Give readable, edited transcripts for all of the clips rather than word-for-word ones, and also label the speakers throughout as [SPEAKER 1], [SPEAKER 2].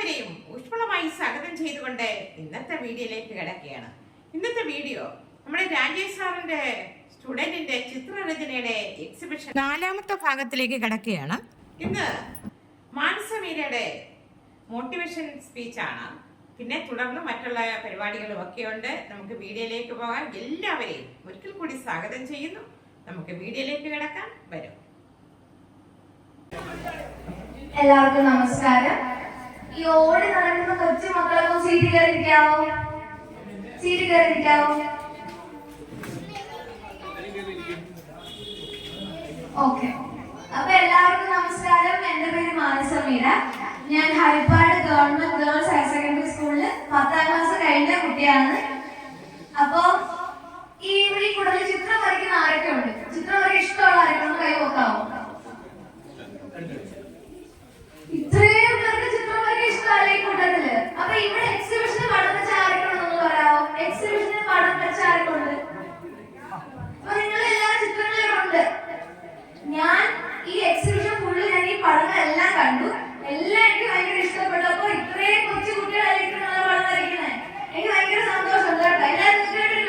[SPEAKER 1] എല്ലാവരെയും ഊഷ്മളമായി സ്വാഗതം ചെയ്തുകൊണ്ട് ഇന്നത്തെ വീഡിയോയിലേക്ക് കിടക്കുകയാണ്. ഇന്നത്തെ വീഡിയോ നമ്മുടെ രാജേഷ് സാറിന്റെ സ്റ്റുഡന്റിന്റെ ചിത്രരചനയുടെ എക്സിബിഷൻ 4ാമത്തെ ഭാഗത്തിലേക്ക് കിടക്കുകയാണ്. ഇന്ന് മാനസമീരയുടെ മോട്ടിവേഷൻ സ്പീച്ചാണ്. പിന്നെ തുടർന്ന് മറ്റുള്ള പരിപാടികളും ഒക്കെ ഉണ്ട്. നമുക്ക് വീഡിയോയിലേക്ക് പോകാൻ എല്ലാവരെയും ഒരിക്കൽ കൂടി സ്വാഗതം ചെയ്യുന്നു. നമുക്ക് വീഡിയോയിലേക്ക് കിടക്കാം. വരും.
[SPEAKER 2] എല്ലാവർക്കും നമസ്കാരം. ഈ ഓടി നടക്കുന്ന കൊച്ചു മക്കളൊക്കെ സീറ്റ് കയറിയിരിക്കാവോ? ഓക്കെ. അപ്പൊ എല്ലാവർക്കും നമസ്കാരം. എന്റെ പേര് മാനസമീര. ഞാൻ Haripad government girls higher secondary സ്കൂളിൽ 10ാം ക്ലാസ് കഴിഞ്ഞ കുട്ടിയാണ്. അപ്പൊ ഈ കൂടുതൽ ചിത്രം വരയ്ക്കുന്ന ആരൊക്കെ ഉണ്ട്? ചിത്രം വരയ്ക്കാൻ ഇഷ്ടമുള്ള ആരൊക്കെ ഒന്ന് കൈ നോക്കാവോ? ഇത്രയും പേർക്ക് ചിത്രം വരയ്ക്കാൻ ഇഷ്ടമല്ല ഈ കൂട്ടത്തില്. അപ്പൊ ഇവിടെ എക്സിബിഷന് പടം വെച്ച ആരൊക്കെ ഉണ്ടെന്ന് പറയാമോ? എക്സിബിഷന് പടം വെച്ച ആരൊക്കെ ഉണ്ട്? അപ്പൊ നിങ്ങൾ എല്ലാ ചിത്രങ്ങളും ഉണ്ട്. ഞാൻ ഈ എക്സിബിഷൻ ഫുള്ള് ഞാൻ ഈ പടങ്ങളെല്ലാം കണ്ടു. എല്ലാം എനിക്ക് ഭയങ്കര ഇഷ്ടപ്പെട്ടു. അപ്പൊ ഇത്രയും കൊച്ചു കുട്ടികളായിരിക്കും പടം വരയ്ക്കുന്നത്. എനിക്ക് ഭയങ്കര സന്തോഷമുണ്ട് കേട്ടോ. എല്ലാവരും നിങ്ങൾക്ക്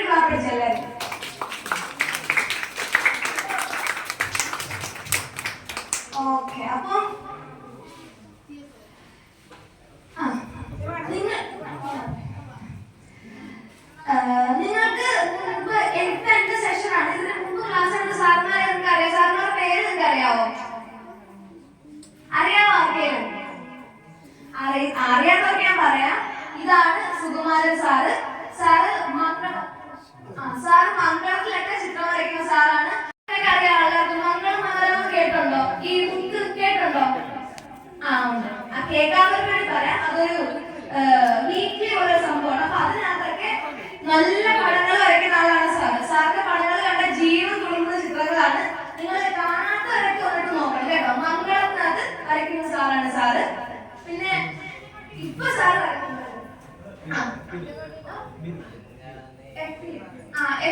[SPEAKER 2] ക്ലാസ് പഠിച്ചു എല്ലാവരും. ഓക്കെ. അപ്പൊ നിങ്ങൾക്ക് എന്റെ സെഷനാണ്. ഇതിന് മുമ്പ് ക്ലാസ് എടുത്ത സാറിമാരെ നിങ്ങൾക്ക് അറിയാം. സാറിമാരുടെ പേര് നിങ്ങൾക്ക് അറിയാവോ? ആർക്കെങ്കിലും അറിയാത്തവർക്ക് ഞാൻ പറയാം. ഇതാണ് സുകുമാരൻ സാറ്. സാറ് മംഗളത്തിലൊക്കെ ചിത്രം വരയ്ക്കുന്ന സാറാണ്. അറിയാം ആൾക്കാർക്ക്. മംഗളം മനോരമ കേട്ടുണ്ടോ? ഈ ബുക്ക് കേട്ടുണ്ടോ? ഉണ്ട്. കേൾക്കാത്തവർക്ക് വേണ്ടി പറയാം. അതൊരു വീക്ക്ലി ഓരോ സംഭവമാണ്. അപ്പൊ അതിനകത്തൊക്കെ നല്ല പടങ്ങൾ വരയ്ക്കുന്ന ആളാണ് സാറ്. സാറിന്റെ പടങ്ങൾ കണ്ട ജീവൻ തുളുമ്പുന്ന ചിത്രങ്ങളാണ്. നിങ്ങൾ കാണാത്തവരൊക്കെ വന്നിട്ട് നോക്കണം കേട്ടോ. മംഗളത്തിനകത്ത് വരയ്ക്കുന്ന സാറാണ് സാറ്. പിന്നെ ഇപ്പൊ സാറ്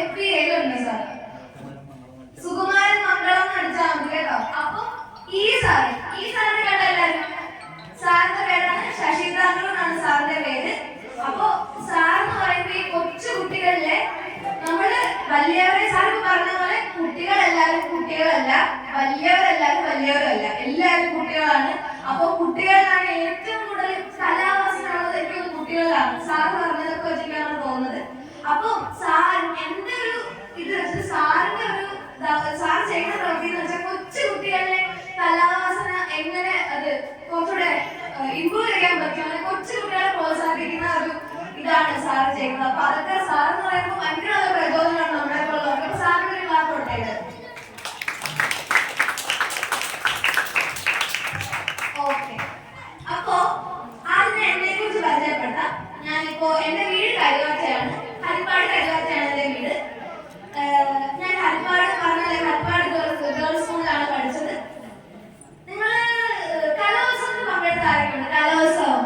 [SPEAKER 2] FBAയിലുണ്ട് സാറ്. സുകുമാരൻ മംഗളം അടിച്ചാൽ മതി കേട്ടോ. അപ്പൊ ഈ സാറിനെ കണ്ട എല്ലാവരും. സാറിന്റെ പേരാണ് ശശിധരൻ എന്നാണ് സാറിന്റെ പേര്. അപ്പൊ സാറെന്ന് പറയുമ്പോ ഈ കൊച്ചു കുട്ടികളിലെ നമ്മള് വലിയവരെ സാറ് പറഞ്ഞ പോലെ കുട്ടികളെല്ലാവരും കുട്ടികളല്ല, വലിയവരെല്ലാവരും വലിയവരല്ല, എല്ലാവരും കുട്ടികളാണ്. അപ്പൊ കുട്ടികളിലാണ് ഏറ്റവും കൂടുതൽ കലാവാസനാണത്. എനിക്കൊന്ന് കുട്ടികളിലാണ്. സാറ് പറഞ്ഞതൊക്കെ വെച്ചിട്ടാണ് തോന്നുന്നത്. അപ്പൊ എന്റെ ഒരു ഇത് വെച്ചിട്ട് സാറിന്റെ ഒരു സാർ ചെയ്യുന്ന പ്രവൃത്തി എന്ന് വെച്ചാൽ കൊച്ചു കുട്ടികളുടെ കലാവാസന എങ്ങനെ അത് കുറച്ചുകൂടെ ഇമ്പ്രൂവ് ചെയ്യാൻ പറ്റും, അങ്ങനെ കൊച്ചു കുട്ടികളെ പ്രോത്സാഹിപ്പിക്കുന്ന ഒരു ഇതാണ് സാർ ചെയ്യുന്നത്. അപ്പൊ അതൊക്കെ സാർ എന്ന് പറയുമ്പോൾ ഭയങ്കര പ്രചോദനമാണ് നമ്മളെ പോലുള്ളവർക്ക്. അപ്പൊ സാറിന് ഒരു ക്ലാസ് കൊടുത്തേത്. ഓക്കെ. അപ്പോ അതിന് എന്നെ കുറിച്ച് പരിചയപ്പെട്ട ഞാനിപ്പോ എന്റെ വീട് കരുവാറ്റയാണ്. ഹരിപ്പാട് കരുവാറ്റയാണ് എന്റെ വീട്. ഞാൻ ഹരിപ്പാട് പറഞ്ഞാലേ ഹരിപ്പാട് ഗേൾസ് സ്കൂളിലാണ് പഠിച്ചത്. നിങ്ങൾ കലോത്സവത്തിന് പങ്കെടുത്ത ആരൊക്കെയുണ്ട്? കലോത്സവം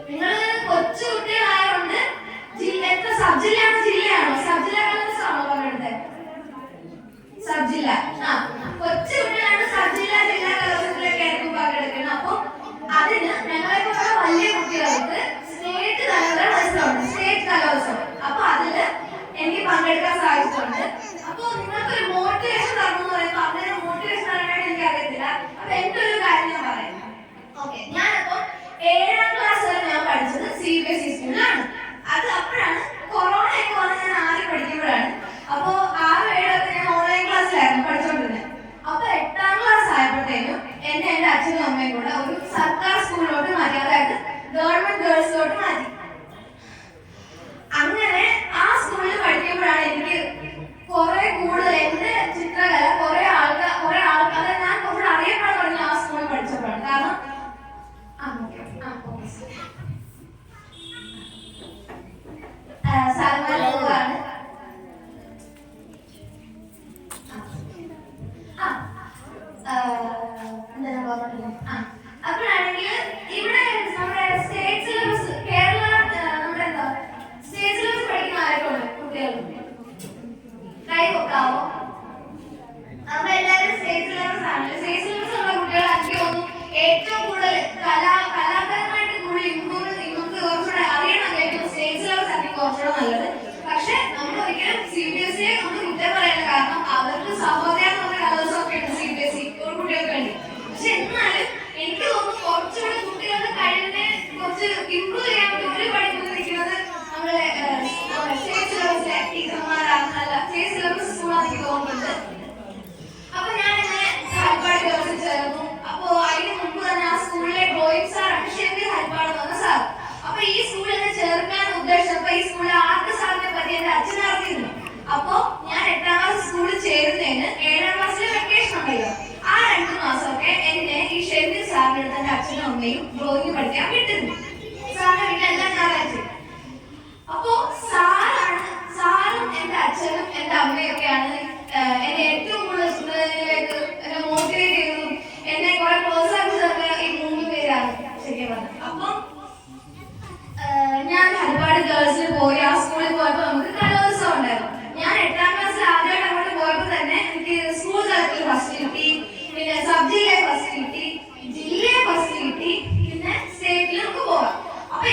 [SPEAKER 2] നിങ്ങൾ കൊച്ചു കുട്ടികളായതുകൊണ്ട് എത്ര സബ് ജില്ലയാണോ ജില്ലയാണോ? സബ് ജില്ല കലോത്സവമാണോ പങ്കെടുത്തത്? സബ് ജില്ല. കൊച്ചു കുട്ടികളാണ് സബ് ജില്ലാ കലോത്സവത്തിലൊക്കെ ആയിരിക്കും പങ്കെടുക്കുന്നത്. അപ്പൊ അതിന് ഞങ്ങളെപ്പോലുള്ള വലിയ കുട്ടികൾക്ക് സ്റ്റേറ്റ് തലവരെ മത്സരമുണ്ട്, സ്റ്റേറ്റ് കലോത്സവം. അപ്പൊ അതില് എനിക്ക് പങ്കെടുക്കാൻ സാധിച്ചിട്ടുണ്ട്. അപ്പൊ നിങ്ങൾക്കൊരു മോട്ടിവേഷൻ തരണമെന്ന് പറയുമ്പോൾ അങ്ങനെ മോട്ടിവേഷൻ തരാനായിട്ട് എനിക്ക് അറിയത്തില്ല. അപ്പൊ എന്റെ ഒരു കാര്യം ഞാൻ പറയാം. ഓക്കെ. ഞാനപ്പോ 7ാം ക്ലാസ് വരെ ഞാൻ പഠിച്ചത് CBSE സ്കൂളിലാണ്. അത് അപ്പോഴാണ് കൊറോണ ഒക്കെ വന്ന് ഞാൻ 6 പഠിക്കുമ്പോഴാണ്. അപ്പോ 6, 7 ഞാൻ ഓൺലൈൻ ക്ലാസ്സിലായിരുന്നു പഠിച്ചോണ്ടിരുന്നത്. അപ്പൊ 8ാം ക്ലാസ് ആയപ്പോഴത്തേനും എന്റെ അച്ഛനും അമ്മയും കൂടെ ഒരു സർക്കാർ സ്കൂളിലോട്ട് മാറ്റി, അതായത് ഗവൺമെന്റ് ഗേൾസിലോട്ട് മാറ്റി. അങ്ങനെ ആ സ്കൂളിൽ പഠിക്കുമ്പോഴാണ് എനിക്ക് കുറെ കൂടുതൽ എന്റെ ചിത്രകല കുറെ ആൾക്കാർ ഞാൻ കുറച്ച് അറിയപ്പെടാൻ തുടങ്ങി ആ സ്കൂളിൽ പഠിച്ചപ്പോഴാണ്. കാരണം സാർമാരാണ്. അപ്പോഴാണെങ്കിൽ ഇവിടെ നമ്മുടെ സ്റ്റേറ്റ് സിലബസ് കേരള നമ്മുടെ എന്താ സ്റ്റേറ്റ് സിലബസ് പഠിക്കുന്ന ആരൊക്കെ ഉണ്ട് കുട്ടികൾ? കൈ നോക്കാവോ? അപ്പൊ എല്ലാവരും സ്റ്റേറ്റ് സിലബസ് ആണ്. സ്റ്റേറ്റ് സിലബസ് ഉള്ള കുട്ടികൾ എനിക്ക് തോന്നുന്നു ഏറ്റവും കൂടുതൽ അച്ഛൻ അറിഞ്ഞിരുന്നു. അപ്പൊ ഞാൻ 8ാം ക്ലാസ് സ്കൂളിൽ ചേരുന്നതിന് 7ാം ക്ലാസ്സിലെ വെക്കേഷൻ ഉണ്ടല്ലോ, ആ 2 മാസമൊക്കെ എന്നെ ഈ ഷെമീർ സാറിന്റെ അടുത്ത് എന്റെ അച്ഛനും അമ്മയും ഡ്രോയിങ് പഠിക്കാൻ വിട്ടിരുന്നു. സാറിന്റെ വീട്ടിൽ എല്ലാ ഞായറാഴ്ചയും. അപ്പോ സാറും എന്റെ അച്ഛനും എന്റെ അമ്മയൊക്കെയാണ് എന്നെ ഏറ്റവും കൂടുതൽ സ്റ്റുഡന്റിലേക്ക് എന്നെ മോട്ടിവേറ്റ് ചെയ്തതും എന്നെ കുറെ പ്രോത്സാഹിപ്പിച്ചതൊക്കെ ഈ 3 പേരാണ് ശരിക്കും പറഞ്ഞത്. അപ്പം ഞാൻ ഒരുപാട് ഗേൾസിൽ പോയി. ആ സ്കൂളിൽ പോയപ്പോ നമുക്ക് കലോത്സവം ഉണ്ടായിരുന്നു. ഞാൻ 8ാം ക്ലാസ്സിൽ ആദ്യമായിട്ട് അങ്ങോട്ട് പോയപ്പോ തന്നെ എനിക്ക് സ്കൂൾ തലത്തിൽ ഫസ്റ്റ് കിട്ടി, പിന്നെ സബ് ജില്ലയിൽ ഫസ്റ്റ് കിട്ടി, ജില്ലയിൽ ഫസ്റ്റ് കിട്ടി, പിന്നെ സ്റ്റേറ്റിൽ നമുക്ക് പോകാം. അപ്പൊ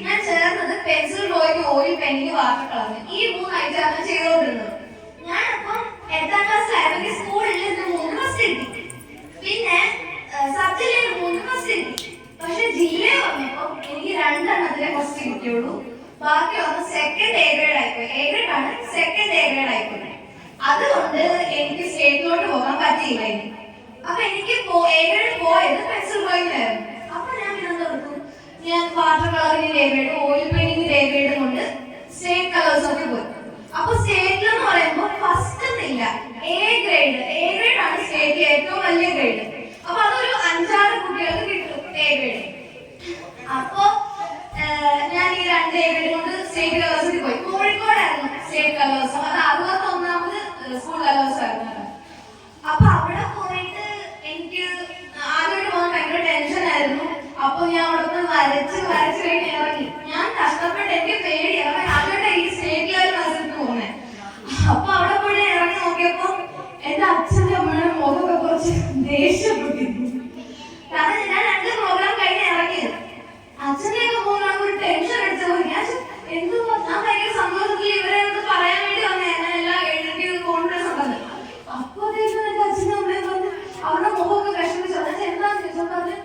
[SPEAKER 2] ഞാൻ ചേർന്നത് pencil drawing, oil painting, water colouring, ഈ 3 ഐറ്റമാണ് ചെയ്തുകൊണ്ടിരുന്നത്. ഞാനപ്പം 8ാം ക്ലാസ്സിലായിരുന്നു സ്കൂളിൽ 3 ഫസ്റ്റ് കിട്ടി, പിന്നെ സബ് ജില്ലയിൽ 3 ഫസ്റ്റ് കിട്ടി. പക്ഷെ ജില്ലയിൽ വന്നപ്പോ എനിക്ക് 2 ഫസ്റ്റ് കിട്ടിയുള്ളൂ. ബാക്കി ഒന്ന് സെക്കൻഡ് എ ഗ്രേഡ് ആയിപ്പോയി. എ ഗ്രേഡ് ആണ്, സെക്കൻഡ് എ ഗ്രേഡ് ആയിപ്പോയി. അതുകൊണ്ട് എനിക്ക് സ്റ്റേറ്റിലോട്ട് പോകാൻ പറ്റിയില്ല. അപ്പൊ എനിക്ക് എ ഗ്രേഡ് പോയത് പെൻസിൽ ഡ്രോയിങ്ങിലായിരുന്നു. അപ്പൊ ഞാൻ ഇതെന്തെടുത്തു, ഞാൻ വാട്ടർ കളറിംഗിന്റെ എ ഗ്രേഡ്, ഓയിൽ പെയിന്റിംഗിന്റെ എ ഗ്രേഡ് കൊണ്ട് സ്റ്റേറ്റ് കളേഴ്സൊക്കെ പോയി. അപ്പൊ സ്റ്റേറ്റിൽ എന്ന് പറയുമ്പോൾ ഫസ്റ്റ് ഇല്ല, എ ഗ്രേഡ് ആണ് സ്റ്റേറ്റിലെ ഏറ്റവും വലിയ ഗ്രേഡ്. അപ്പൊ അതൊരു 5-6 കുട്ടികൾക്ക് കിട്ടും എ ഗ്രേഡ്. അപ്പൊ ഞാൻ ഈ 2 എ ഗ്രേഡ് കൊണ്ട് സ്റ്റേറ്റ് കലോത്സവത്തിൽ പോയി. കോഴിക്കോടായിരുന്നു സ്റ്റേറ്റ് കലോത്സവം. അത് 61ാമത് സ്കൂൾ കലോത്സവമായിരുന്നു. അപ്പൊ അവിടെ പോയിട്ട് എനിക്ക് ആദ്യമായിട്ട് പോകാൻ ഭയങ്കര ടെൻഷൻ ആയിരുന്നു. അപ്പൊ ഞാൻ അവിടെ വരച്ച് കഴിഞ്ഞ് ഇറങ്ങി. ഞാൻ കഷ്ടപ്പെട്ട് എനിക്ക് പേടിയാണ്, ആദ്യമായിട്ട് ഈ സ്റ്റേറ്റ് ലെവൽ മത്സരത്തിന് പോകുന്നത്. അപ്പൊ അവിടെ പോയി ഇറങ്ങി നോക്കിയപ്പോ എന്റെ അച്ഛന്റെ അമ്മയുടെ മുഖമൊക്കെ കുറച്ച് ദേഷ്യപ്പെട്ടിരുന്നു. കാരണം ഞാൻ 2 പ്രോഗ്രാം കഴിഞ്ഞ് ഇറങ്ങിയത്. അച്ഛനെയൊക്കെ പോകുന്ന ഒരു ടെൻഷൻ അടിച്ചപ്പോ ഞാൻ ഭയങ്കര സന്തോഷത്തിൽ ഇവരെ പറയാൻ വേണ്ടി വന്നേ, എല്ലാം എനിക്ക് കോൺഫിഡൻസ് ഉണ്ടെന്ന്. അപ്പൊ എന്റെ അച്ഛനും അമ്മയും പറഞ്ഞു, അവരുടെ മുഖമൊക്കെ വിഷമിച്ചു. എന്താന്ന് ചോദിച്ചാൽ പറഞ്ഞു,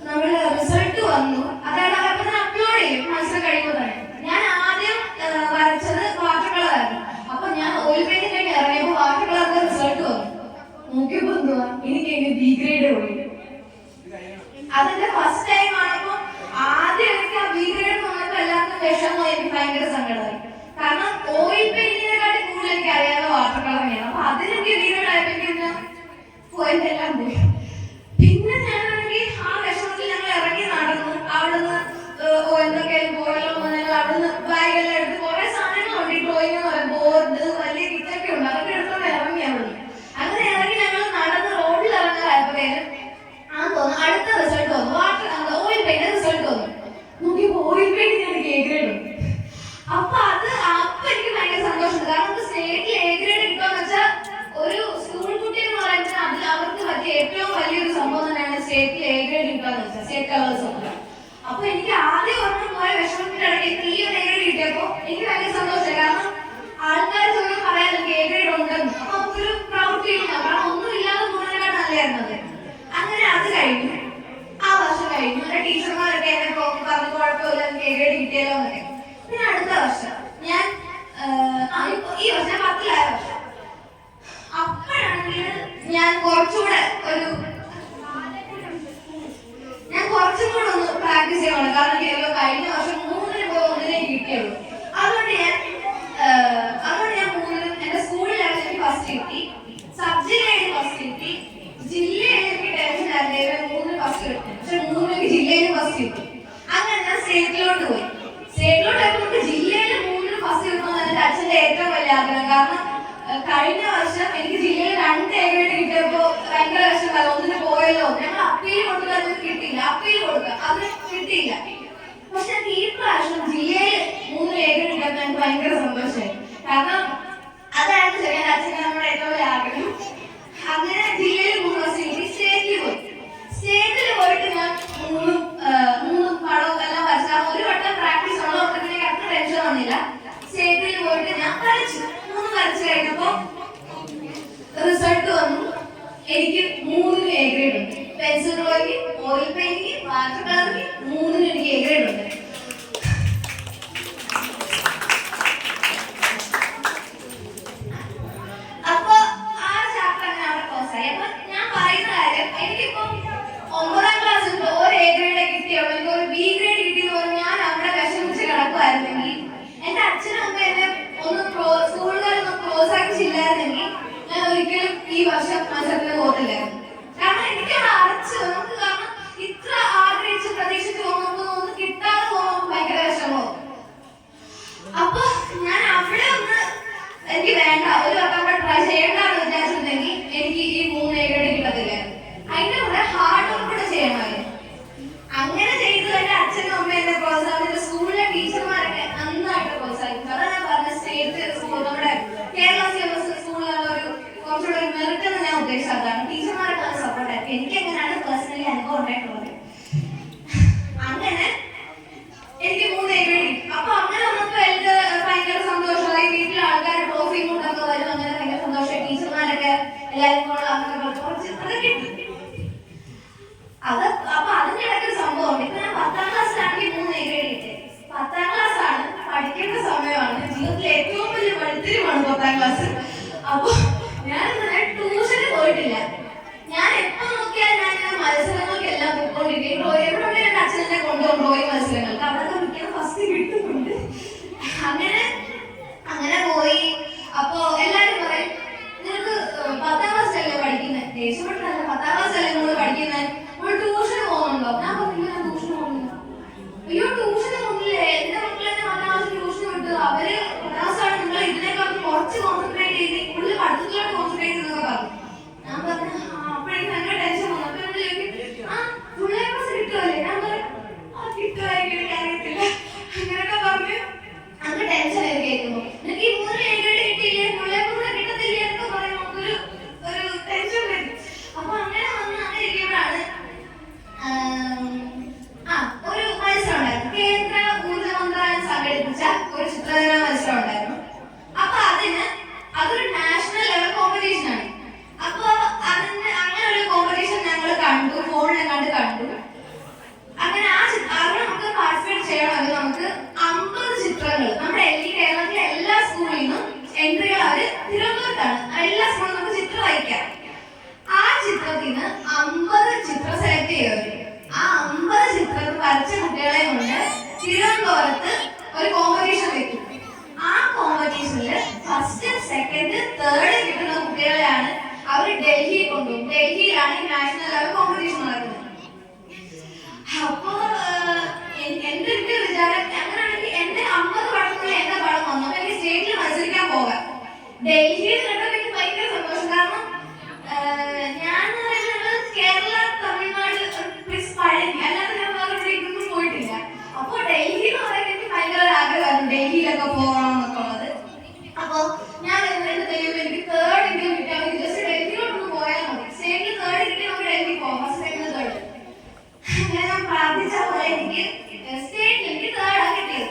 [SPEAKER 2] നമ്മുടെ റിസൾട്ട് വന്നു, അതായത് അവരപ്പം തന്നെ അപ്ലോഡ് ചെയ്യും മത്സരം കഴിയുമ്പോൾ തന്നെ. ഞാൻ ആദ്യം വരച്ചത് വാട്ടർ കളറായിരുന്നു. അപ്പൊ ഞാൻ ഓയിൽ പെയിന്റിംഗ് കഴിഞ്ഞ് ഇറങ്ങിയപ്പോൾ വാട്ടർ കളറിന്റെ റിസൾട്ട് വന്നു. നോക്കിയപ്പോ എന്തുവാ, എനിക്ക് ബി ഗ്രേഡ് ഉള്ളു. അതെന്റെ ഫസ്റ്റ് ടൈം ആണപ്പോ ആദ്യം എനിക്ക് ആ ബി ഗ്രേഡ് വന്നപ്പോ എല്ലാവർക്കും വിഷമോ, എനിക്ക് ഭയങ്കര സങ്കടമായി. കാരണം ഓയിൽ പെയിന്റിങ്ങിനെക്കാട്ടി കൂടുതൽ എനിക്ക് അറിയാതെ വാട്ടർ കളറിനെയാണ്. അപ്പൊ അതിനെനിക്ക് ബി ഗ്രേഡ് ആയപ്പോ എല്ലാം പോയി. പിന്നെ ഞാനാണെങ്കിൽ ആ വിഷമത്തിൽ ഞങ്ങൾ ഇറങ്ങി നടന്നു. അവിടുന്ന് എന്തൊക്കെയാലും പോയല്ലോ, ഞങ്ങൾ അവിടുന്ന് ബാഗെല്ലാം എടുത്ത് കുറെ സാധനങ്ങളുണ്ട്. ഡ്രോയിങ് എന്ന് പറയുമ്പോൾ ബോർഡ്, വലിയ കിറ്റൊക്കെ ഉണ്ട്, അതൊക്കെ എടുത്തോണ്ട് ഇറങ്ങി അവിടുന്ന്. അങ്ങനെ ഇറങ്ങി ഞങ്ങൾ നടന്ന് റോഡിൽ ഇറങ്ങാറായപ്പോഴേനും അടുത്ത റിസൾട്ട് വന്നു, ഓയിൽ പെയിന്റ് റിസൾട്ട് വന്നു. നോക്കിയപ്പോ ഓയിൽ പെയിന്റ് എനിക്ക് എ ഗ്രേഡ് ഉണ്ട്. അപ്പൊ എനിക്ക് ഭയങ്കര സന്തോഷമുണ്ട്. കാരണം സ്റ്റേറ്റിൽ എ ഗ്രേഡ് കിട്ടുകയെന്ന് വെച്ചാൽ ഒരു സ്കൂൾ കുട്ടി എന്ന് പറയുന്നത് അതിൽ അവർക്ക് പറ്റിയ ഏറ്റവും വലിയൊരു സംഭവം തന്നെയാണ് സ്റ്റേറ്റിൽ എ ഗ്രേഡ് കിട്ടുകയെന്ന് വെച്ചാൽ, സ്റ്റേറ്റ് കളേഴ്സ്. അപ്പൊ എനിക്ക് ആദ്യം ഒരെണ്ണം പോയ വിഷമത്തിന്റെ ഇടയ്ക്ക് ഈ ഒരു എ ഗ്രേഡ് കിട്ടിയപ്പോ എനിക്ക് ഭയങ്കര സന്തോഷമായി. കാരണം ആൾക്കാർ ചോദിക്കാൻ പറയാൻ എനിക്ക് എ ഗ്രേഡ് ഉണ്ടെന്ന്. അപ്പൊ നമുക്കൊരു പ്രൗഡ് ഫീലിംഗ് ആണ്. കാരണം ഒന്നും ഇല്ലാതെ പോകുന്നതിനേക്കാൾ നല്ലതായിരുന്നത്. അങ്ങനെ അത് കഴിഞ്ഞു. ആ വർഷം കഴിഞ്ഞു. എന്റെ ടീച്ചർമാരൊക്കെ എന്നെ പറഞ്ഞു കുഴപ്പമില്ല, എനിക്ക് എ ഗ്രേഡ് കിട്ടിയല്ലോ എന്നൊക്കെ. പിന്നെ അടുത്ത വർഷം ഞാൻ ഈ വർഷം 10ായ വർഷം. അപ്പോഴാണെങ്കിൽ ഞാൻ കുറച്ചും കൂടെ ഒന്ന് പ്രാക്ടീസ് ചെയ്യണം. കാരണം കഴിഞ്ഞ വർഷം 3-ന് പോയി 1-നെ കിട്ടിയുള്ളൂ. അതുകൊണ്ട് ഞാൻ 3-നും എന്റെ സ്കൂളിൽ എനിക്ക് ഫസ്റ്റ് കിട്ടി, സബ് ജില്ലയിൽ ഫസ്റ്റ് കിട്ടി, ജില്ലയിൽ എനിക്ക് ടെൻഷൻ ആയിരുന്നു 3-ന് ഫസ്റ്റ് കിട്ടി. പക്ഷെ 3-ന് ജില്ലയിൽ ഫസ്റ്റ് കിട്ടി. അങ്ങനെ ഞാൻ സ്റ്റേറ്റിലോട്ട് പോയി. സ്റ്റേറ്റിലോട്ട് ജില്ലയിൽ 3-ന് ഫസ്റ്റ് കിട്ടണമെന്ന് എന്റെ അച്ഛന്റെ ഏറ്റവും വലിയ ആഗ്രഹം. കാരണം കഴിഞ്ഞ വർഷം എനിക്ക് ജില്ലയിൽ 2 എ ഗ്രേഡ് കിട്ടിയപ്പോ ഭയങ്കര വിഷമമായി. 1-ന് പോയല്ലോ, ഞങ്ങൾ അപ്പീൽ കൊടുക്കാൻ കിട്ടിയില്ല, അപ്പീൽ കൊടുക്കുക അത് കിട്ടിയില്ല. പക്ഷെ ഈ പ്രാവശ്യം ജില്ലയിൽ 3 എ ഗ്രേഡ് കിട്ടിയപ്പോൾ എനിക്ക് ഭയങ്കര സന്തോഷമായി. കാരണം അതായിരുന്നു ശരിയാണ് അച്ഛൻ നമ്മുടെ ഏറ്റവും വലിയ ആഗ്രഹം. അങ്ങനെ ജില്ലയിൽ 3 ഫസ്റ്റ് കിട്ടി. സ്റ്റേറ്റിൽ പോയി. സ്റ്റേറ്റിൽ പോയിട്ട് ഞാൻ 3 പടവും എല്ലാം വരച്ചാൽ ഒരു വട്ടം പ്രാക്ടീസ് ഉള്ളതുകൊണ്ട് എനിക്ക് അത്ര ടെൻഷൻ വന്നില്ല. സ്റ്റേറ്റിൽ പോയിട്ട് ഞാൻ വരച്ചു. 3 വരച്ചു കഴിഞ്ഞപ്പോ റിസൾട്ട് വന്നു. എനിക്ക് 3-ന് എ ഗ്രേഡ് ഉണ്ട്. Pencil drawing, oil painting, water colouring 3-ന് എനിക്ക് എ ഗ്രേഡ് ഉണ്ട്. അപ്പൊ ആ ചാപ്റ്റർ അങ്ങനെ അവിടെ ക്ലോസ് ആയി. അപ്പൊ ഞാൻ പറയുന്ന കാര്യം, എനിക്കിപ്പോ 9ാം ക്ലാസ്സിൽ ഒരു എ ഗ്രേഡ് കിട്ടിയോ, എനിക്ക് ഒരു ബി ഗ്രേഡ് കിട്ടിയെന്ന് പറഞ്ഞാൽ ഞാൻ അവിടെ വിഷമിച്ച് കിടക്കുമായിരുന്നെങ്കിൽ എന്റെ അച്ഛനും അമ്മ എന്നെ മത്സരത്തിന് പോകത്തില്ലായിരുന്നു. കാരണം എനിക്ക് അവിടെ അടച്ചു നമുക്ക്, കാരണം ഇത്ര ആഗ്രഹിച്ച് പ്രതീക്ഷിച്ച് പോകുമ്പോൾ ഒന്ന് കിട്ടാതെ പോകുമ്പോൾ ഭയങ്കര വിഷമവും. അപ്പൊ ഞാൻ അവിടെ ഒന്ന് എനിക്ക് വേണ്ട, ഒരു വട്ടം കൂടെ ട്രൈ ചെയ്യണ്ടെന്ന് വിചാരിച്ചിട്ടുണ്ടെങ്കിൽ എനിക്ക് ഈ 3 A കിട്ടത്തില്ലായിരുന്നു. അതിന്റെ കൂടെ ഹാർഡ് വർക്ക് കൂടെ ചെയ്യണമായിരുന്നു. അങ്ങനെ ചെയ്തു എന്റെ അച്ഛനും അമ്മയും എന്നെ പ്രോത്സാഹിപ്പിച്ചു. സ്കൂളിലെ ടീച്ചർമാരൊക്കെ നന്നായിട്ട് പ്രോത്സാഹിപ്പിച്ചു. അതാണ് ഞാൻ പറഞ്ഞ സ്റ്റേറ്റ് സ്കൂൾ, നമ്മുടെ കേരള സിലബസ് സ്കൂളിലുള്ള ഒരു കുറച്ചുകൂടെ ഒരു മെറിറ്റ് എന്ന് ഞാൻ ഉദ്ദേശിച്ചതാണ്. ടീച്ചർമാരൊക്കെ അത് സപ്പോർട്ടായിരുന്നു. എനിക്ക് എങ്ങനെയാണ് പേഴ്സണലി അനുഭവം ഉണ്ടായിട്ടുള്ളത്. അങ്ങനെ എനിക്ക് 3 A കിട്ടി. അപ്പൊ അങ്ങനെ വന്നപ്പോ എന്റെ ഭയങ്കര സന്തോഷമായി. വീട്ടിലെ ആൾക്കാർ ട്രോഫി കൊണ്ടൊക്കെ വരും. അങ്ങനെ ഭയങ്കര സന്തോഷമായി. ടീച്ചർമാരൊക്കെ എല്ലാവരും കൂടെ അങ്ങനെ കുറച്ച് അതൊക്കെ കിട്ടി. അപ്പൊ അതിനിടയ്ക്ക് ഒരു സംഭവമുണ്ട്. ഇപ്പൊ ഞാൻ 10ാം ക്ലാസ്സിലാണെങ്കിൽ 3 A കിട്ടിയത്. 10ാം ക്ലാസ് ആണ്, പഠിക്കേണ്ട സമയമാണ്. ജീവിതത്തിലെ ഏറ്റവും വലിയ പഠിത്തമാണ് 10ാം ക്ലാസ്. അപ്പൊ ഞാൻ ട്യൂഷന് പോയിട്ടില്ല. ഞാൻ എപ്പോ നോക്കിയാൽ ഞാൻ മത്സരങ്ങൾക്കെല്ലാം പോയിക്കൊണ്ടിരിക്കും. എവിടെ എന്റെ അച്ഛനെ കൊണ്ടുപോകും ഡ്രോയിങ് മത്സരങ്ങൾക്ക്. അവിടെയൊക്കെ മിക്കത് ഫസ്റ്റ് കിട്ടുന്നുണ്ട്. അങ്ങനെ പോയി. അപ്പൊ എല്ലാരും പറയും നിനക്ക് 10ാം ക്ലാസ്സിലല്ലേ പഠിക്കുന്നത്, ദേഷ്യപ്പെട്ടല്ല, 10ാം ക്ലാസ്സിലല്ലേ നമ്മൾ പഠിക്കുന്നത്, നമ്മൾ ട്യൂഷന് പോകുന്നുണ്ടോ? ഞാൻ പറഞ്ഞില്ല, ഞാൻ ട്യൂഷന് പോകുന്നില്ല. അയ്യോ ട്യൂഷന് പോകുന്നില്ലേ, എന്റെ മക്കളെ 10ാം ക്ലാസ് ട്യൂഷന് വിട്ടു. അവര് 10ാം ക്ലാസ്സാണ്, നിങ്ങൾ ഇതിനേക്കാൾ കുറച്ച് കോൺസെൻട്രേറ്റ് ചെയ്ത് കൂടുതൽ പഠിത്തത്തിലോട്ട് കോൺസെൻട്രേറ്റ് ചെയ്യുന്നൊക്കെ പറഞ്ഞു. ഞാൻ പറഞ്ഞു അപ്പോഴേക്കും ഭയങ്കര ടെൻഷൻ വന്നു. അപ്പൊ എന്നോട് ചോദിക്കും, ആ ഫുൾ A പ്ലസ് കിട്ടുമല്ലേ? ഞാൻ പറഞ്ഞു കിട്ടുമായിരിക്കും, എനിക്ക് അറിയത്തില്ല. അങ്ങനെയൊക്കെ പറഞ്ഞു നമുക്ക് ടെൻഷൻ ആയി കേൾക്കുമ്പോ. എനിക്ക് ഈ 3 A കിട്ടിയില്ലേ, ഫുൾ A പ്ലസ് കിട്ടത്തില്ലേ എന്നൊക്കെ പറയുമ്പോൾ ഒരു ടെൻഷൻ വരും. അപ്പൊ അങ്ങനെ വന്ന് അങ്ങനെ ഇരിക്കുമ്പോഴാണ് ഒരു മത്സരം ഉണ്ടായിരുന്നു. കേന്ദ്ര ഊർജ്ജ മന്ത്രാലയം സംഘടിപ്പിച്ച ഒരു ചിത്രരചന മത്സരം ഉണ്ടായിരുന്നു. അപ്പൊ അതൊരു നാഷണൽ ലെവൽ കോമ്പറ്റീഷൻ ആണ്. അപ്പൊ അങ്ങനെ ഒരു കോമ്പറ്റീഷൻ ഞങ്ങൾ കണ്ടു, ഫോണിൽ കണ്ടു. അങ്ങനെ അവിടെ നമുക്ക് പാർട്ടിസിപ്പേറ്റ് ചെയ്യണമെങ്കിൽ നമുക്ക് 50 ചിത്രങ്ങൾ നമ്മുടെ കേരളത്തിലെ എല്ലാ സ്കൂളിൽ നിന്നും എൻട്രികൾ അവര് തിരുവനന്തപുരത്താണ്. എല്ലാ സ്കൂളിൽ നമുക്ക് ചിത്രം അയക്കാം. ആ ചിത്രത്തിന് 50 ചിത്രം സെലക്ട് ചെയ്തവര് ആ 50 ചിത്രം വരച്ച കുട്ടികളെ കൊണ്ട് തിരുവനന്തപുരത്ത് ഒരു കോമ്പറ്റീഷൻ വെക്കും. ആ കോമ്പറ്റീഷനിൽ ഫസ്റ്റ്, സെക്കൻഡ്, തേർഡ് കിട്ടുന്ന കുട്ടികളെയാണ് അവർ ഡൽഹിയിൽ കൊണ്ടുപോകും. ഡൽഹിയിലാണ് നാഷണൽ ലെവൽ കോമ്പറ്റീഷൻ നടക്കുന്നത്. അപ്പോ എന്റെ ഒരു വിചാരം അങ്ങനെയാണെങ്കിൽ എന്റെ 50 പടത്തിനുള്ള എന്റെ പടം വന്നു. അപ്പൊ എനിക്ക് സ്റ്റേറ്റിൽ മത്സരിക്കാൻ പോകാം. ഡൽഹിയിൽ കണ്ടപ്പോൾ എനിക്ക് ഭയങ്കര സന്തോഷം. കാരണം ഞാൻ കേരള, തമിഴ്നാട്, പഴനി, അല്ലാതെ ഞാൻ വേറെ എവിടേക്കൊന്നും പോയിട്ടില്ല. അപ്പൊ ഡൽഹി എന്ന് പറയുന്നത് എനിക്ക് ഭയങ്കര ആഗ്രഹമായിരുന്നു, ഡൽഹിയിലൊക്കെ പോകണം എന്നൊക്കെ ഉള്ളത്. അപ്പൊ ഞാൻ എന്റെ ദൈവം എനിക്ക് 3rd ഇന്ത്യ കിട്ടിയാൽ മതി, ജസ്റ്റ് ഡൽഹിയിലോട്ടൊന്ന് പോയാൽ മതി. സ്റ്റേറ്റിൽ 3rd കിട്ടി നമുക്ക് ഡൽഹി പോകാം, ഫസ്റ്റ്, സെക്കൻഡ്, തേർഡ്. അങ്ങനെ ഞാൻ പ്രാർത്ഥിച്ച പോലെ എനിക്ക് സ്റ്റേറ്റിൽ എനിക്ക് 3rd കിട്ടിയത്.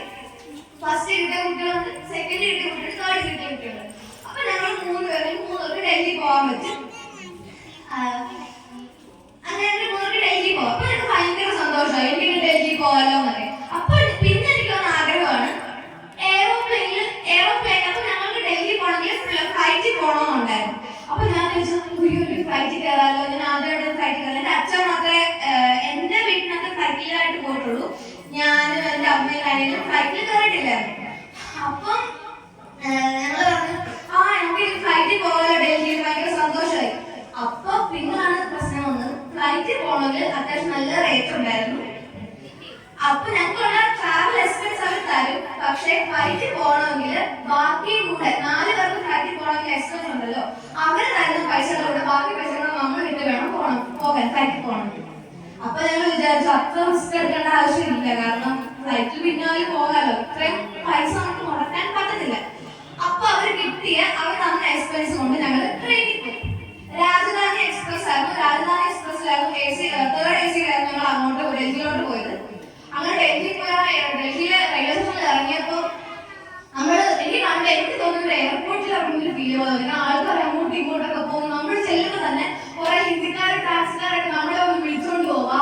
[SPEAKER 2] ഫസ്റ്റ് കിട്ടിയ കുട്ടികളുണ്ട്, സെക്കൻഡ് കിട്ടിയ കുട്ടികളുണ്ട്, തേർഡ് കിട്ടിയ കുട്ടികളുണ്ട്. അപ്പൊ ഞങ്ങൾ 3 പേർക്ക് ഡൽഹി പോകാൻ പറ്റും. അങ്ങനെ 3 പേർക്ക് ഡൽഹി പോകാം. അപ്പൊ എനിക്ക് ഭയങ്കര സന്തോഷമായി, എനിക്ക് ഡൽഹി പോകാമല്ലോ എന്നൊക്കെ. അപ്പൊ പിന്നെ എനിക്ക് വന്ന ആഗ്രഹമാണ് എയറോപ്ലെയിൻ. അപ്പൊ ഞങ്ങൾക്ക് ഡൽഹി പോകണമെങ്കിൽ ഫ്ലൈറ്റിൽ പോകണമെന്നുണ്ടായിരുന്നു. അപ്പൊ ഞാൻ ഫ്ലൈറ്റിൽ കയറാമല്ലോ. ഞാൻ ആദ്യമായിട്ട് ഫ്ലൈറ്റിൽ കയറാം. എന്റെ അച്ഛൻ മാത്രമേ എന്റെ വീട്ടിനകത്ത് ഫ്ലൈറ്റിലായിട്ട് പോയിട്ടുള്ളൂ. ഞാനും എന്റെ അമ്മയും കാര്യങ്ങളും ഫ്ലൈറ്റിൽ കയറിയിട്ടില്ലായിരുന്നു. അപ്പം ഞങ്ങള് പറഞ്ഞു നമുക്ക് ഫ്ലൈറ്റിൽ പോകാമല്ലോ ഡൽഹിയിൽ, ഭയങ്കര സന്തോഷമായി. അപ്പൊ പിന്നാണ് പ്രശ്നം വന്നത്. ഫ്ലൈറ്റിൽ പോകണമെങ്കിൽ അത്യാവശ്യം നല്ല റേറ്റ് ഉണ്ടായിരുന്നു. അപ്പൊ ഞങ്ങൾക്കുള്ള ട്രാവൽ എക്സ്പെൻസ് അവർ തരും. പക്ഷെ ഫ്ലൈറ്റിൽ പോകണമെങ്കിൽ ബാക്കി കൂടെ 4 പേർക്ക് ഫ്ലൈറ്റിൽ പോകണമെങ്കിൽ എക്സ്പെൻസ് ഉണ്ടല്ലോ, അവർ തരുന്ന പൈസയുടെ കൂടെ ബാക്കി പൈസ കൂടെ നമ്മൾ ഇട്ട് വേണം പോകാൻ ഫ്ലൈറ്റിൽ പോകണമെങ്കിൽ. അപ്പൊ ഞങ്ങൾ വിചാരിച്ചു അത്ര റിസ്ക് എടുക്കേണ്ട ആവശ്യമില്ല, കാരണം ഫ്ലൈറ്റിൽ പിന്നാലെ പോകാമല്ലോ, ഇത്രയും പൈസ നമുക്ക് മുടക്കാൻ പറ്റത്തില്ല. അപ്പൊ അവർ തന്ന എക്സ്പെൻസ് കൊണ്ട് ഞങ്ങൾ ട്രെയിനിൽ പോയി. രാജധാനി എക്സ്പ്രസ് ആയിരുന്നു. രാജധാനി എക്സ്പ്രസ്സിലായിരുന്നു തേർഡ് AC-യിലായിരുന്നു ഞങ്ങൾ അങ്ങോട്ട് ഡൽഹിയിലോട്ട് പോയത്. അങ്ങനെ ഡൽഹിയിൽ പോയ ഡൽഹിയിലെ റെയിൽവേ സ്റ്റേഷനിൽ ഇറങ്ങിയപ്പോ എനിക്ക് തോന്നുന്നു എയർപോർട്ടിൽ ഇറങ്ങുന്ന ഫീൽ പോലെ. ആൾക്കാർ അങ്ങോട്ടും ഇങ്ങോട്ടൊക്കെ പോകും. നമ്മൾ ചെല്ലുമ്പോൾ തന്നെ കുറെ ഹിന്ദിക്കാരെ ടാക്സിക്കാരൊക്കെ നമ്മളെ ഒന്ന് വിളിച്ചോണ്ട് പോകും, വാ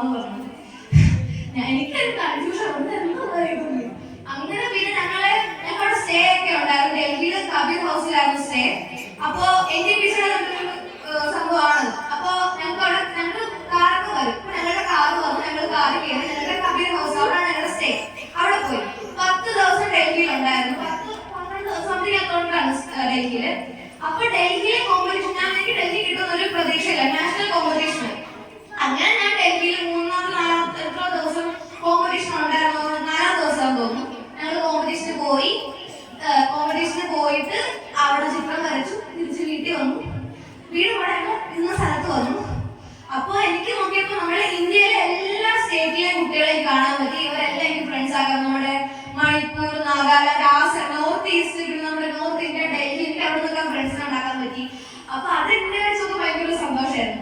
[SPEAKER 2] എന്ന് പറഞ്ഞു. എനിക്കൊരു കൺഫ്യൂഷൻ ഉണ്ട്, എന്താ പറയുന്നത്. അങ്ങനെ പിന്നെ ഞങ്ങളുടെ സ്റ്റേ ഒക്കെ ഉണ്ടായിരുന്നു. ഡൽഹിയിൽ കബീർ ഹൗസിലായിരുന്നു സ്റ്റേ. അപ്പോ NTPCയുടെ സംഭവമാണ്. അപ്പൊ ഞങ്ങൾ കാറൊക്കെ വരും. അപ്പൊ ഞങ്ങളുടെ കാറ് വന്നു, ഞങ്ങൾ കാറ് കയറി ഞങ്ങളുടെ കബീർ ഹൗസ്, അവിടെയാണ് ഞങ്ങളുടെ സ്റ്റേ. അവിടെ പോയി 10 ദിവസം ഡൽഹിയിൽ ഉണ്ടായിരുന്നു. 10-12 സംതിങ് അക്കൗണ്ടാണ് ഡൽഹിയില്. അപ്പൊ ഡൽഹിയിലെ കോമ്പറ്റീഷൻ, എനിക്ക് ഡൽഹി കിട്ടുന്ന അങ്ങനെ ഞാൻ ഡൽഹിയിൽ എത്രയോ ദിവസം കോമ്പറ്റീഷൻ ഉണ്ടായിരുന്നു. 4ാം ദിവസം തോന്നുന്നു ഞങ്ങൾ കോമ്പറ്റീഷന് പോയി. കോമ്പറ്റീഷന് പോയിട്ട് അവിടെ ചിത്രം വരച്ചു. തിരിച്ച് വീട്ടിൽ വന്നു. വീട് ഇവിടെ ഇന്ന സ്ഥലത്ത് വന്നു. അപ്പോൾ എനിക്ക് നോക്കിയപ്പോൾ നമ്മുടെ ഇന്ത്യയിലെ എല്ലാ സ്റ്റേറ്റിലെ കുട്ടികളെ എനിക്ക് കാണാൻ പറ്റി. ഇവരെല്ലാം എനിക്ക് ഫ്രണ്ട്സ് ആക്കാം. നമ്മുടെ മണിപ്പൂർ, നാഗാലാൻഡ്, ആസാം, നോർത്ത് ഈസ്റ്റ്, നമ്മുടെ നോർത്ത് ഇന്ത്യ, ഡൽഹി, എനിക്ക് അവിടെ നിന്നൊക്കെ ഫ്രണ്ട്സിനെ ഉണ്ടാക്കാൻ പറ്റി. അപ്പൊ അതെന്നെ വെച്ചൊക്കെ ഭയങ്കര സന്തോഷമായിരുന്നു.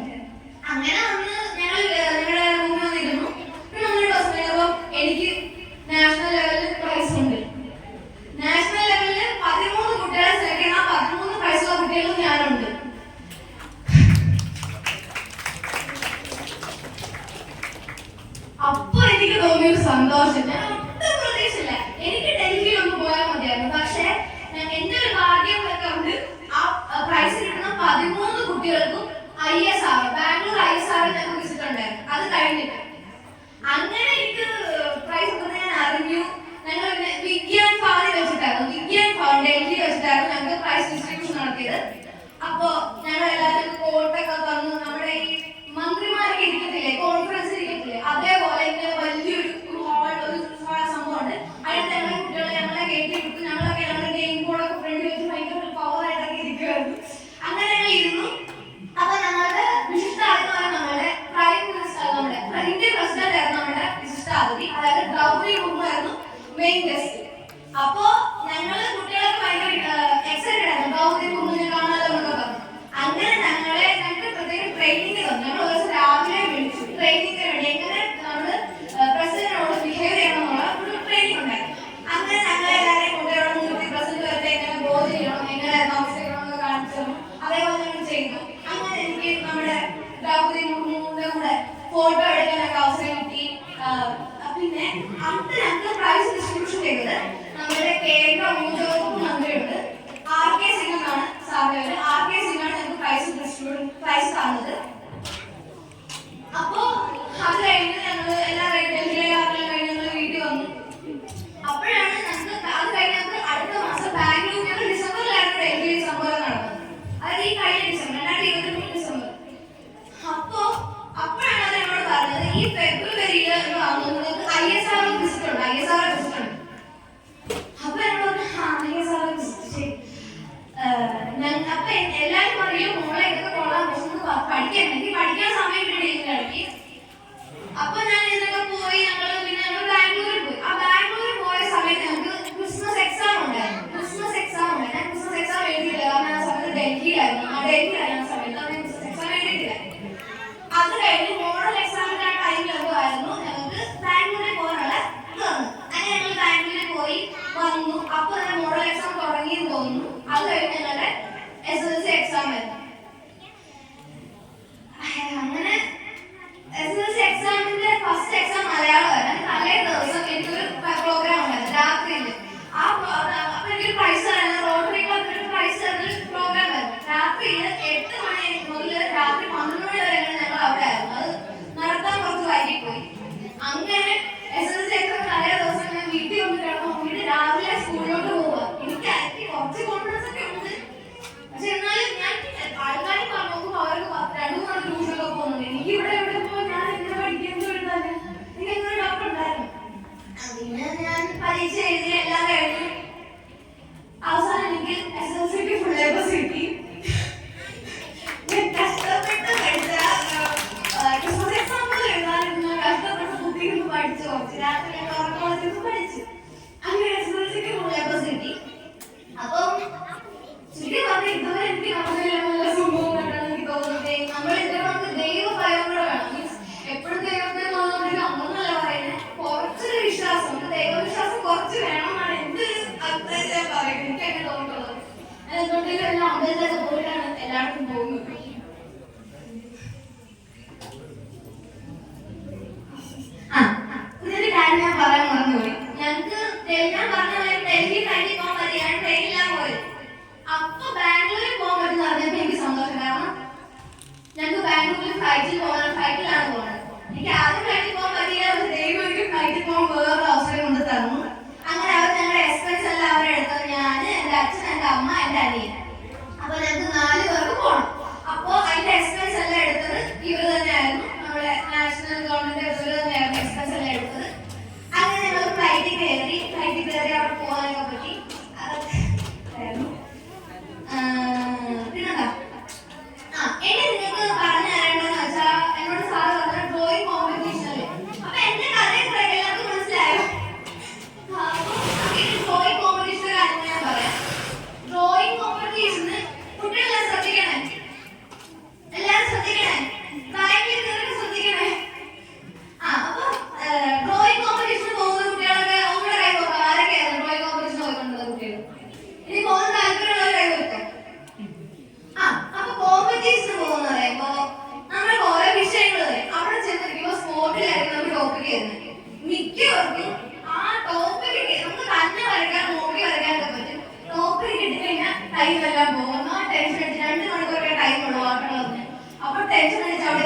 [SPEAKER 2] അങ്ങനെ വന്ന് ഞങ്ങൾ ഞങ്ങളുടെ റൂമിൽ വന്നിരുന്നു. പിന്നെ ഒന്നൊരു ദിവസം കഴിഞ്ഞപ്പോൾ എനിക്ക് നാഷണൽ ലെവലിൽ പ്രൈസ് ഉണ്ട്. നാഷണൽ ലെവലിൽ 13 കുട്ടികളെ സെലക്ട് ചെയ്യുന്ന 13 പ്രൈസുള്ള കുട്ടികളും ഞാനുണ്ട്. അപ്പൊ എനിക്ക് തോന്നിയൊരു സന്തോഷം ഞാൻ ഒട്ടും പ്രതീക്ഷയില്ല. എനിക്ക് ഡൽഹിയിൽ ഒന്ന് പോയാൽ മതിയായിരുന്നു. പക്ഷെ എന്റെ ഒരു ഭാഗ്യം കൊണ്ട് ആ പ്രൈസ് കിട്ടുന്ന 13 കുട്ടികൾക്കും ISR ബാംഗ്ലൂർ ISR ഞങ്ങൾക്ക് വിസിറ്റ് ഉണ്ടായിരുന്നു. അത് കഴിഞ്ഞിട്ട് അങ്ങനെ എനിക്ക് പ്രൈസ് ഞാൻ അറിഞ്ഞു. ഞങ്ങൾ വിഗ്യാൻ ഭവനിൽ വെച്ചിട്ടായിരുന്നു, വിഗ്യാൻ ഭവൻ ഡൽഹി വെച്ചിട്ടായിരുന്നു ഞങ്ങൾക്ക് പ്രൈസ് ഡിസ്ട്രിബ്യൂഷൻ നടത്തിയത്. അപ്പോ ഞങ്ങൾ എല്ലാവരും കോട്ടൊക്കെ തന്നു. നമ്മുടെ ഈ മന്ത്രിമാരൊക്കെ ഇരിക്കത്തില്ലേ, കോൺഫറൻസ് ഇരിക്കത്തില്ലേ, അതേപോലെ ഇങ്ങനെ വലിയൊരു ഹാൾ, ഒരു സംഭവമുണ്ട്. അതിനകത്ത് ഞങ്ങളെ കുട്ടികളെ ഞങ്ങളെ കയറ്റി എടുത്തു. ഞങ്ങളൊക്കെ ഞങ്ങളുടെ ഗെയിം ബോർഡൊക്കെ ഫ്രണ്ടിൽ വെച്ച് ഭയങ്കര പവറായിട്ടൊക്കെ ഇരിക്കുമായിരുന്നു. അങ്ങനെ ഞങ്ങൾ ഇരുന്നു. അപ്പൊ ഞങ്ങളുടെ വിശിഷ്ടാതിഥി നമ്മുടെ പ്രൈം മിനിസ്റ്റർ, നമ്മുടെ ഇന്ത്യൻ പ്രസിഡന്റ് ആയിരുന്നു നമ്മുടെ വിശിഷ്ടാതിഥി. അതായത് ദ്രൗപദി മുർമു ആയിരുന്നു മെയിൻ ഗസ്റ്റ്. അപ്പോ ഞങ്ങള് കുട്ടികളൊക്കെ ഭയങ്കര എക്സൈറ്റഡ് ആയിരുന്നു ദ്രൗപദി മുർമുവിനെ കാണാനോ എന്നൊക്കെ പറഞ്ഞു. അങ്ങനെ ഞങ്ങൾക്ക് പ്രത്യേക ട്രെയിനിങ് തന്നു. ഞങ്ങൾ ഒരു ദിവസം രാവിലെ വിളിച്ചു ട്രെയിനിങ്ങിന് വേണ്ടി എങ്ങനെ നമ്മള് പ്രസിഡന്റിനോട് ബിഹേവ് ചെയ്യണം എന്നുള്ള ഒരു ട്രെയിനിങ് ഉണ്ടായിരുന്നു. അങ്ങനെ ഞങ്ങളെ എല്ലാവരെയും കുട്ടികളോട് നിർത്തി പ്രസിഡന്റ് വരെ എങ്ങനെ ബോധ ചെയ്യണം, എങ്ങനെ താമസിക്കണം എന്ന് കാണിച്ചു തന്നു. അതേപോലെ ഞങ്ങൾ ചെയ്തു. അങ്ങനെ എനിക്ക് നമ്മുടെ ദ്രൗപദി മുർമുവിന്റെ കൂടെ ഫോട്ടോ എടുക്കാനൊക്കെ അവസരം കിട്ടി. പിന്നെ അന്ന് ഞങ്ങൾക്ക് പ്രൈസ് ഡിസ്ട്രിബ്യൂഷൻ ചെയ്തത് നമ്മുടെ കേന്ദ്ര ഊർജ്ജ വകുപ്പ് മന്ത്രിയുണ്ട് RK സിംഗ് എന്നാണ് സാറിന്റെ പേര്. RK സിംഗാണ് ഞങ്ങൾക്ക് പ്രൈസ് തന്നത്. അപ്പോ അത് കഴിഞ്ഞ് ഞങ്ങൾ എല്ലാവരും ഡൽഹിയിലെ യാത്രയെല്ലാം കഴിഞ്ഞ് ഞങ്ങൾ വീട്ടിൽ വന്നു. അപ്പോഴാണ് ഞങ്ങൾക്ക് അത് കഴിഞ്ഞ് ഞങ്ങൾക്ക് അടുത്ത മാസം ബാംഗ്ലൂർ, ഞങ്ങൾ ഡിസംബറിലായിരുന്നു ഡൽഹിയിൽ സംഭവം നടന്നത്. അതായത് ഈ കഴിഞ്ഞ ഡിസംബർ 2023 ഡിസംബർ. അപ്പോഴാണ് അത് എന്നോട് പറഞ്ഞത് ഈ ഫെബ്രുവരിയിൽ നിങ്ങൾക്ക് ISR വിസിറ്റ് ഉണ്ട്, ISR വിസിറ്റ് ഉണ്ട്. അപ്പൊ എന്നോട് ISR വിസിറ്റ്. അപ്പൊ എല്ലാവരും പറയും മോളെ ഇതൊക്കെ കൊള്ളാൻ പഠിക്കാൻ, എനിക്ക് പഠിക്കാൻ സമയം കിട്ടിയില്ല ഇടയ്ക്ക്. അപ്പൊ ഞാൻ ഇതിനൊക്കെ പോയി. ഞങ്ങൾ ബാംഗ്ലൂരിൽ പോയി. ആ ബാംഗ്ലൂരിൽ പോയ സമയത്ത് ഞങ്ങൾക്ക് ക്രിസ്മസ് എക്സാം ഉണ്ടായിരുന്നു. ഞാൻ ക്രിസ്മസ് എക്സാം എഴുതിയില്ല. കാരണം ആ സമയത്ത് ഡൽഹിയിലായിരുന്നു. ആ സമയത്ത് ക്രിസ്മസ് എക്സാം എഴുതിയിട്ടില്ല. അത് കഴിഞ്ഞ് മോഡൽ എക്സാമിന്റെ ആ ടൈമിലായിരുന്നു ഞങ്ങൾക്ക് ബാംഗ്ലൂരിൽ പോകാനുള്ള ഇത് വന്നു. അങ്ങനെ ഞങ്ങൾ ബാംഗ്ലൂരിൽ പോയി വന്നു. അപ്പൊ തന്നെ മോഡൽ എക്സാം തുടങ്ങിയെന്ന് തോന്നുന്നു. അത് കഴിഞ്ഞ് ഞങ്ങളുടെ SSLC എക്സാം ആയിരുന്നു. അങ്ങനെ SSLC എക്സാമിന്റെ ഫസ്റ്റ് എക്സാം മലയാളമായിരുന്നു. തലേ ദിവസം എനിക്കൊരു പ്രോഗ്രാം ഉണ്ടായിരുന്നു രാത്രിയിൽ. അപ്പൊ എനിക്കൊരു പ്രൈസ് ആയിരുന്നു, റോട്ടറി ക്ലബിൽ പ്രൈസ് പ്രോഗ്രാം ആയിരുന്നു. രാത്രിയിൽ 8 മണി മുതൽ രാത്രി 12 മണി വരെ ഞങ്ങൾ അവിടെ ആയിരുന്നു. അത് നടത്താൻ കുറച്ച് വൈകിപ്പോയി. അങ്ങനെ SSLC എക്സാം തലേ ദിവസം ഞാൻ വീട്ടിൽ വന്ന് കിടന്നു നോക്കിയിട്ട് രാവിലെ സ്കൂളിലോട്ട് പോവുക. എനിക്ക് കുറച്ച് കോൺഫിഡൻസ് ഒക്കെ ഉണ്ട്. പക്ഷെ എന്നാലും ഞാൻ ആൾക്കാരെ നോക്കുമ്പോൾ അവർക്ക് 2-3 ട്യൂഷനൊക്കെ പോകുന്നുണ്ട്. എനിക്ക് ഇവിടെ പോകുമ്പോൾ ഞാൻ എങ്ങനെ പഠിക്കുന്നത് എഴുതാന് എനിക്ക് എന്നൊരു ഡോക്ടർ ഉണ്ടായിരുന്നു. പിന്നെ ഞാൻ പരീക്ഷ എഴുതി എല്ലാം കഴിഞ്ഞു. അവസാനം എനിക്ക് SSLCക്ക് ഫുൾ A+ കിട്ടി. ഞാൻ കഷ്ടപ്പെട്ട് പഠിച്ച ക്രിസ്മസ് എക്സാം എഴുതാനിരുന്നു. കഷ്ടപ്പെട്ട് കുത്തിയിരുന്ന് പഠിച്ചു. കുറച്ച് രാത്രി ഉറക്കമൊക്കെ പഠിച്ചു. അങ്ങനെ SSLCക്ക് ഫുൾ A+ കിട്ടി. അപ്പം ശരി പറഞ്ഞ ഇതുവരെ എനിക്ക് നടന്നില്ല നല്ല സംഭവം കണ്ടാണ് എനിക്ക് തോന്നുന്നത്. നമ്മൾ ഇതിന് നമുക്ക് ദൈവഭയം കൂടെ വേണം. മീൻസ് എപ്പോഴും ദൈവത്തെ തോന്നുന്നുണ്ടെങ്കിൽ അങ്ങനല്ല പറയുന്നത്. കുറച്ചൊരു വിശ്വാസം, ദൈവവിശ്വാസം കുറച്ച് വേണം എന്നാണ് എന്റെ ഒരു അഭിപ്രായത്തിൽ പറയുന്നത്. എനിക്ക് അങ്ങനെ തോന്നിട്ടുള്ളത്. ഞാൻ എന്തുകൊണ്ടെങ്കിലും എല്ലാം അമ്പലത്തിലൊക്കെ പോയിട്ടാണ് എല്ലായിടത്തും പോകുന്നത്. ഇതിന്റെ കാര്യം ഞാൻ പറയാൻ മറന്നുപോയി. ഞങ്ങൾക്ക് ഞാൻ പറഞ്ഞ ഡൽഹി കഴിഞ്ഞ് പോകാൻ പറ്റി. ഞാൻ ട്രെയിനിലാണ് പോയത്. അപ്പൊ ബാംഗ്ലൂരിൽ പോകാൻ പറ്റുന്ന അറിഞ്ഞപ്പോ എനിക്ക് സന്തോഷം. കാരണം ഞങ്ങൾക്ക് ബാംഗ്ലൂരിൽ ഫ്ലൈറ്റിലാണ് പോകുന്നത്. എനിക്ക് ആദ്യം ഫ്ലൈറ്റിൽ പോകാൻ പറ്റില്ല. പക്ഷെ ദൈവം എനിക്ക് ഫ്ലൈറ്റിൽ പോകാൻ വേറൊരു അവസരം കൊണ്ട് തന്നു. അങ്ങനെ അവർ ഞങ്ങളുടെ എക്സ്പെൻസ് എല്ലാം അവരെ എടുത്തത്. ഞാൻ, എന്റെ അച്ഛൻ, എന്റെ അമ്മ, എന്റെ അനിയൻ. അപ്പൊ ഞങ്ങൾക്ക് 4 പേർക്ക് പോകണം. അപ്പൊ അതിന്റെ എക്സ്പെൻസ് എല്ലാം എടുത്തത് ഇവർ തന്നെയായിരുന്നു. നമ്മുടെ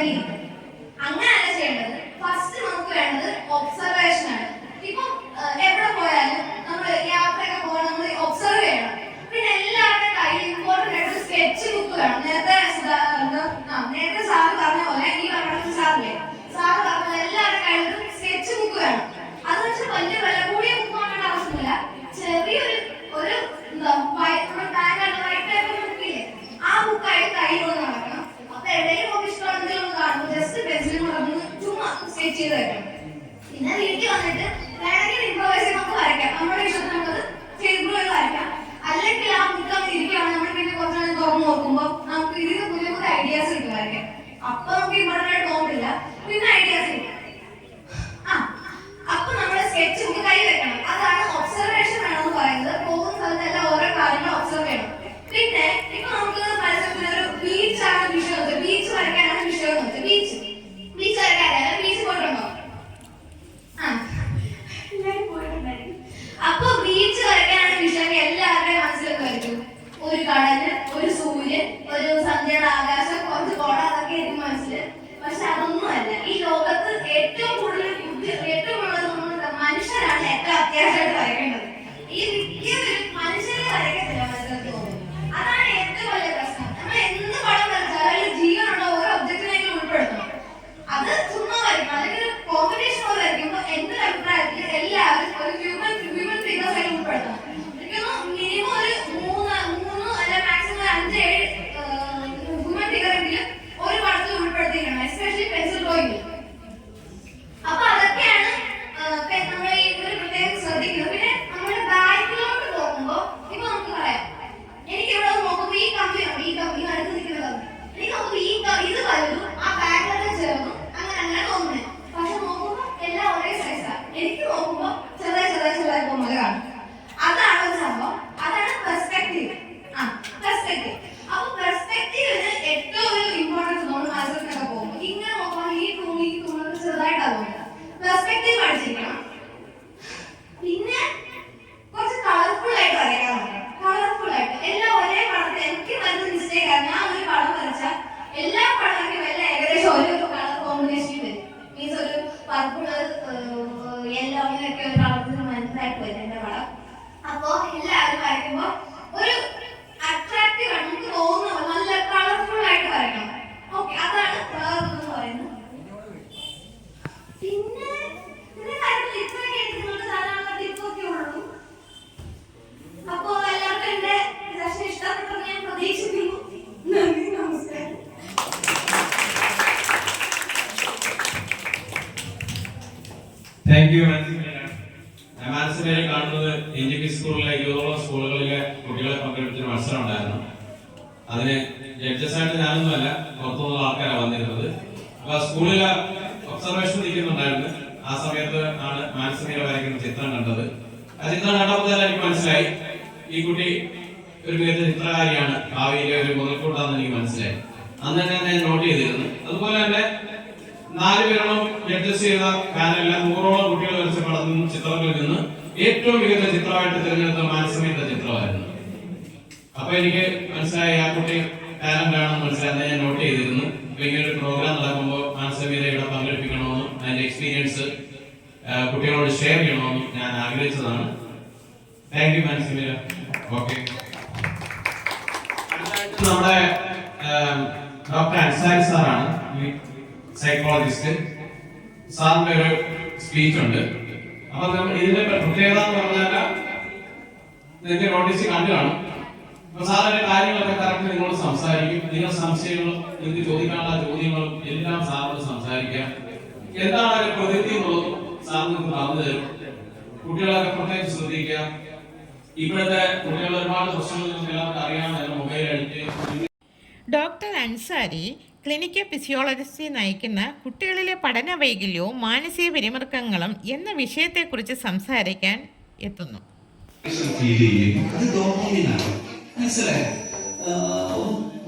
[SPEAKER 2] അടങ്ങിയിരിക്കും. അങ്ങനെയല്ല ചെയ്യേണ്ടത്. ഫസ്റ്റ് നമുക്ക് വേണ്ടത് ഒബ്സർവേഷൻ ആണ്. ഇപ്പം എവിടെ പോയാലും നമ്മൾ യാത്രയൊക്കെ പോയാൽ നമ്മൾ ഒബ്സർവ് ചെയ്യണം. പിന്നെ എല്ലാവരുടെ കയ്യിൽ ഇമ്പോർട്ടൻ്റ് ആയിട്ട് സ്കെച്ച് ബുക്ക് വേണം. നേരത്തെ സാറ് പറഞ്ഞ പോലെ ഈ പറഞ്ഞ സാറ് പറഞ്ഞ എല്ലാവരുടെ കയ്യിലും സ്കെച്ച് ബുക്ക് വേണം. അത് വെച്ചാൽ വലിയ വില കൂടിയ ബുക്ക് വാങ്ങേണ്ട ആവശ്യമില്ല. ചെറിയൊരു ഒരു ബുക്കില്ലേ ആ ബുക്കായിട്ട് കയ്യിലൊന്ന് നടക്കണം. അപ്പൊ എവിടെയും നമുക്ക് ഇഷ്ടമുണ്ടെങ്കിൽ ഒന്ന് കാണുമ്പോൾ ജസ്റ്റ് പെൻസിലും കൂടെ ചുമ്മാ സ്കെച്ച് ചെയ്ത് വെക്കണം. പിന്നെ വീട്ടിൽ വന്നിട്ട് വേണമെങ്കിൽ ഇംപ്രവൈസ് ചെയ്ത് നമുക്ക് വരയ്ക്കാം. നമ്മുടെ ഇഷ്ടത്തിന് നമുക്കത് ചെയ്ത് വരയ്ക്കാം. അല്ലെങ്കിൽ ആ ബുക്ക് നമ്മൾ ഇരിക്കുകയാണ്, നമ്മൾ പിന്നെ കുറച്ച് നേരം തുറന്നു നോക്കുമ്പോൾ നമുക്ക് ഇതിന് പുതിയ പുതിയ ഐഡിയാസ് കിട്ടും വരയ്ക്കാൻ. അപ്പൊ നമുക്ക് ഇമ്പോർട്ടൻ്റ് ആയിട്ട് തോന്നില്ല, പിന്നെ ഐഡിയാസ് കിട്ടും. അപ്പൊ നമ്മൾ സ്കെച്ച് ബുക്ക് കൈ വെക്കണം. അതാണ് ഒബ്സർവേഷൻ വേണമെന്ന് പറയുന്നത്. പോകുന്ന സ്ഥലത്തെല്ലാം ഓരോ കാര്യങ്ങൾ ഒബ്സർവ് ചെയ്യണം. പിന്നെ ഇപ്പൊ നമുക്ക് മനസ്സിലാക്കുന്ന ഒരു ബീച്ചാണ് വിഷയം, ബീച്ച് വരയ്ക്കാനാണ് വിഷയം. ബീച്ച് വരയ്ക്കാൻ ബീച്ച് പോയിട്ടുണ്ടോ? അപ്പൊ ബീച്ച് വരയ്ക്കാനാണ് വിഷയം. എല്ലാവരുടെയും മനസ്സിലൊക്കെ വരയ്ക്കും. ഒരു കടല്, ഒരു സൂര്യൻ, ഒരു സന്ധ്യയുടെ ആകാശം, കുറച്ച് കോട, അതൊക്കെ ആയിരിക്കും മനസ്സിൽ. പക്ഷെ അതൊന്നുമല്ല. ഈ ലോകത്ത് ഏറ്റവും കൂടുതൽ മനുഷ്യരാണ് ഏറ്റവും അത്യാവശ്യമായിട്ട് വരയ്ക്കേണ്ടത്. ഈ മനുഷ്യരെ വരയ്ക്കത്തില്ല മനസ്സിലാക്കി തോന്നുന്നു. അതാണ് ഏറ്റവും വലിയ പ്രശ്നം. നമ്മൾ എന്ത് പടം വരച്ചാലും അതിൽ ജീവനുള്ള ഓരോ ഒബ്ജക്റ്റിനെങ്കിലും ഉൾപ്പെടുത്തണം. അത് ചുമ്മാ വരയ്ക്കണം. അല്ലെങ്കിൽ ഒരു കോമ്പറ്റീഷൻ പോലെ വരയ്ക്കുമ്പോൾ എന്റെ അഭിപ്രായത്തിൽ എല്ലാവരും ഒരു ഹ്യൂമൻ ഫിഗേഴ്സ് ആയി ഉൾപ്പെടുത്തണം. എനിക്കൊന്ന് മിനിമം ഒരു 3 അല്ല മാക്സിമം 5-7 ഹ്യൂമൻ ഫിഗറെങ്കിലും ഒരു പടത്തിൽ ഉൾപ്പെടുത്തിയിരിക്കണം, എസ്പെഷ്യലി പെൻസിൽ ഡ്രോയിങ്. അപ്പൊ അതൊക്കെയാണ് നമ്മൾ ഈ ഒരു പ്രത്യേകം ശ്രദ്ധിക്കുന്നത്. പിന്നെ നമ്മുടെ ബാക്കിലോട്ട് പോകുമ്പോൾ ഇപ്പൊ നമുക്ക് പറയാം, എനിക്ക് ഇവിടെ നോക്കുമ്പോൾ ഈ കമ്പിയാണ്, ഈ അടുത്ത് നിൽക്കുന്ന കമ്പി, എനിക്ക് നോക്കുമ്പോൾ ഇത് വലുതും ആ ബാക്കിലൊക്കെ ചേർന്നു അങ്ങനെ തോന്നുന്നത്. പക്ഷെ നോക്കുമ്പോൾ എല്ലാം ഒരേ സൈസാണ്. എനിക്ക് നോക്കുമ്പോൾ ചെറുതായി പോകുമ്പോൾ കാണും. അതാണ് ഒരു സംഭവം. അതാണ് പെർസ്പെക്റ്റീവ്. പെർസ്പെക്റ്റീവ്. അപ്പൊ പെർസ്പെക്റ്റീവിന് ഏറ്റവും ഒരു ഇമ്പോർട്ടൻസ് നമ്മൾ മനസ്സിലൊക്കെ പോകുമ്പോൾ ഇങ്ങനെ നോക്കുമ്പോൾ ഈ തൂങ്ങി ചെറുതായിട്ടാണ് പെർസ്പെക്റ്റീവ് പഠിച്ചിരിക്കണം. പിന്നെ കുറച്ച് കളർഫുൾ ആയിട്ട് വരയ്ക്കാൻ നോക്കണം. കളർഫുൾ ആയിട്ട് എല്ലാം ഒരേ പടത്തിൽ എനിക്ക് വരുന്ന മിസ്റ്റേക്ക് ആണ്. ഞാൻ ഒരു പടം വരച്ചാൽ എല്ലാ പടമൊക്കെ എല്ലാം ഏകദേശം ഒരു കളർ കോമ്പിനേഷൻ വരും. മീൻസ് ഒരു പർപ്പിൾ യെല്ലോ അങ്ങനെയൊക്കെ ഒരു കളറിന് മനസ്സിലായിട്ട് വരും എന്റെ പടം. അപ്പോ എല്ലാവരും വരയ്ക്കുമ്പോൾ ഒരു അട്രാക്റ്റീവ് ആണ്, നമുക്ക് തോന്നുന്നു നല്ല കളർഫുൾ ആയിട്ട് വരയ്ക്കണം. ഓക്കെ, അതാണ് വേറൊന്ന് പറയുന്നത്. പിന്നെ കാര്യത്തിൽ ഇത്രയൊക്കെ എടുത്തിട്ടുണ്ട്. ധാരാളം ടിപ്പൊക്കെ ഉള്ളൂ. അപ്പോ എല്ലാവർക്കും എന്റെ സെഷൻ ഇഷ്ടപ്പെട്ടെന്ന് ഞാൻ പ്രതീക്ഷിക്കുന്നു. നന്ദി, നമസ്കാരം.
[SPEAKER 3] താങ്ക് യു മാനസികമായി കാണുന്നത് എൻജിപി സ്കൂളിലെ 20ഓളം സ്കൂളുകളിലെ കുട്ടികളെ പങ്കെടുപ്പിച്ച മത്സരം ഉണ്ടായിരുന്നു. അതിന് ജഡ്ജസായിട്ട് ഞാനൊന്നുമല്ല, പുറത്തുനിന്നുള്ള ആൾക്കാരാണ് വന്നിരുന്നത്. അപ്പൊ സ്കൂളിലെ ഒബ്സർവേഷൻ നിൽക്കുന്നുണ്ടായിരുന്നു. ആ സമയത്ത് ആണ് മാനസിക വരയ്ക്കുന്ന ചിത്രം കണ്ടത്. ആ ചിത്രം കണ്ടപ്പോൾ തന്നെ എനിക്ക് മനസ്സിലായി ഈ കുട്ടി ഒരു മികച്ച ചിത്രകാരിയാണ്, ഭാവിയിലെ ഒരു മുതൽക്കൂട്ടാന്ന് എനിക്ക് മനസ്സിലായി. അന്ന് തന്നെ ഞാൻ നോട്ട് ചെയ്തിരുന്നു. അതുപോലെ തന്നെ 4 പേരോളം ജഡ്ജസ് ചെയ്ത പാനലിലെ 100ഓളം കുട്ടികൾ വരച്ച ചിത്രങ്ങളിൽ നിന്ന് ഏറ്റവും മികച്ച ചിത്രമായിട്ട് തിരഞ്ഞെടുത്ത മാനസികയുടെ ചിത്രമായിരുന്നു. അപ്പൊ എനിക്ക് മനസ്സിലായി ആ കുട്ടി ടാലന്റ് ആണെന്ന് മനസ്സിലായി. ഞാൻ നോട്ട് ചെയ്തിരുന്നു. അപ്പൊ ഇങ്ങനെ ഒരു പ്രോഗ്രാം നടക്കുമ്പോൾ മാനസികയുടെ ഇവിടെ പങ്കെടുപ്പിക്കണമെന്നും അതിന്റെ എക്സ്പീരിയൻസ് കുട്ടികളോട് ഷെയർ ചെയ്യണമെന്നും ഞാൻ ആഗ്രഹിച്ചതാണ്. താങ്ക് യു മാനസിക. ഓക്കെ, നമ്മുടെ ഡോക്ടർ അൻസാരി സാറാണ്, സൈക്കോളജിസ്റ്റ്. സാറിന്റെ ഒരു സ്പീച്ച് ഉണ്ട്. അപ്പൊ ഇതിന്റെ പ്രത്യേകത എന്ന് പറഞ്ഞാൽ നിങ്ങൾക്ക് നോട്ടീസ് കണ്ടു കാണും. അപ്പൊ സാറിന്റെ കാര്യങ്ങളൊക്കെ കറക്റ്റ് നിങ്ങളോട് സംസാരിക്കും. നിങ്ങൾ സംശയങ്ങളും നിങ്ങൾക്ക് ചോദിക്കാനുള്ള ചോദ്യങ്ങളും എല്ലാം സാറിനോട് സംസാരിക്കാം. എന്താണ് ഒരു പ്രകൃതി എന്നുള്ളതും സാർ നിങ്ങൾക്ക് പറഞ്ഞു തരും. കുട്ടികളൊക്കെ പ്രത്യേകിച്ച് ശ്രദ്ധിക്കുക. ഇപ്പോഴത്തെ കുട്ടികൾ ഒരുപാട് പ്രശ്നങ്ങൾ നിങ്ങൾക്ക് എല്ലാവർക്കും അറിയാമെന്ന് mobile addict.
[SPEAKER 1] Doctor Ansari clinical physiologist നയിക്കുന്ന കുട്ടികളിലെ പഠന വൈകല്യവും മാനസിക പിരിമുറുക്കങ്ങളും എന്ന വിഷയത്തെക്കുറിച്ച് സംസാരിക്കാൻ എത്തുന്നു.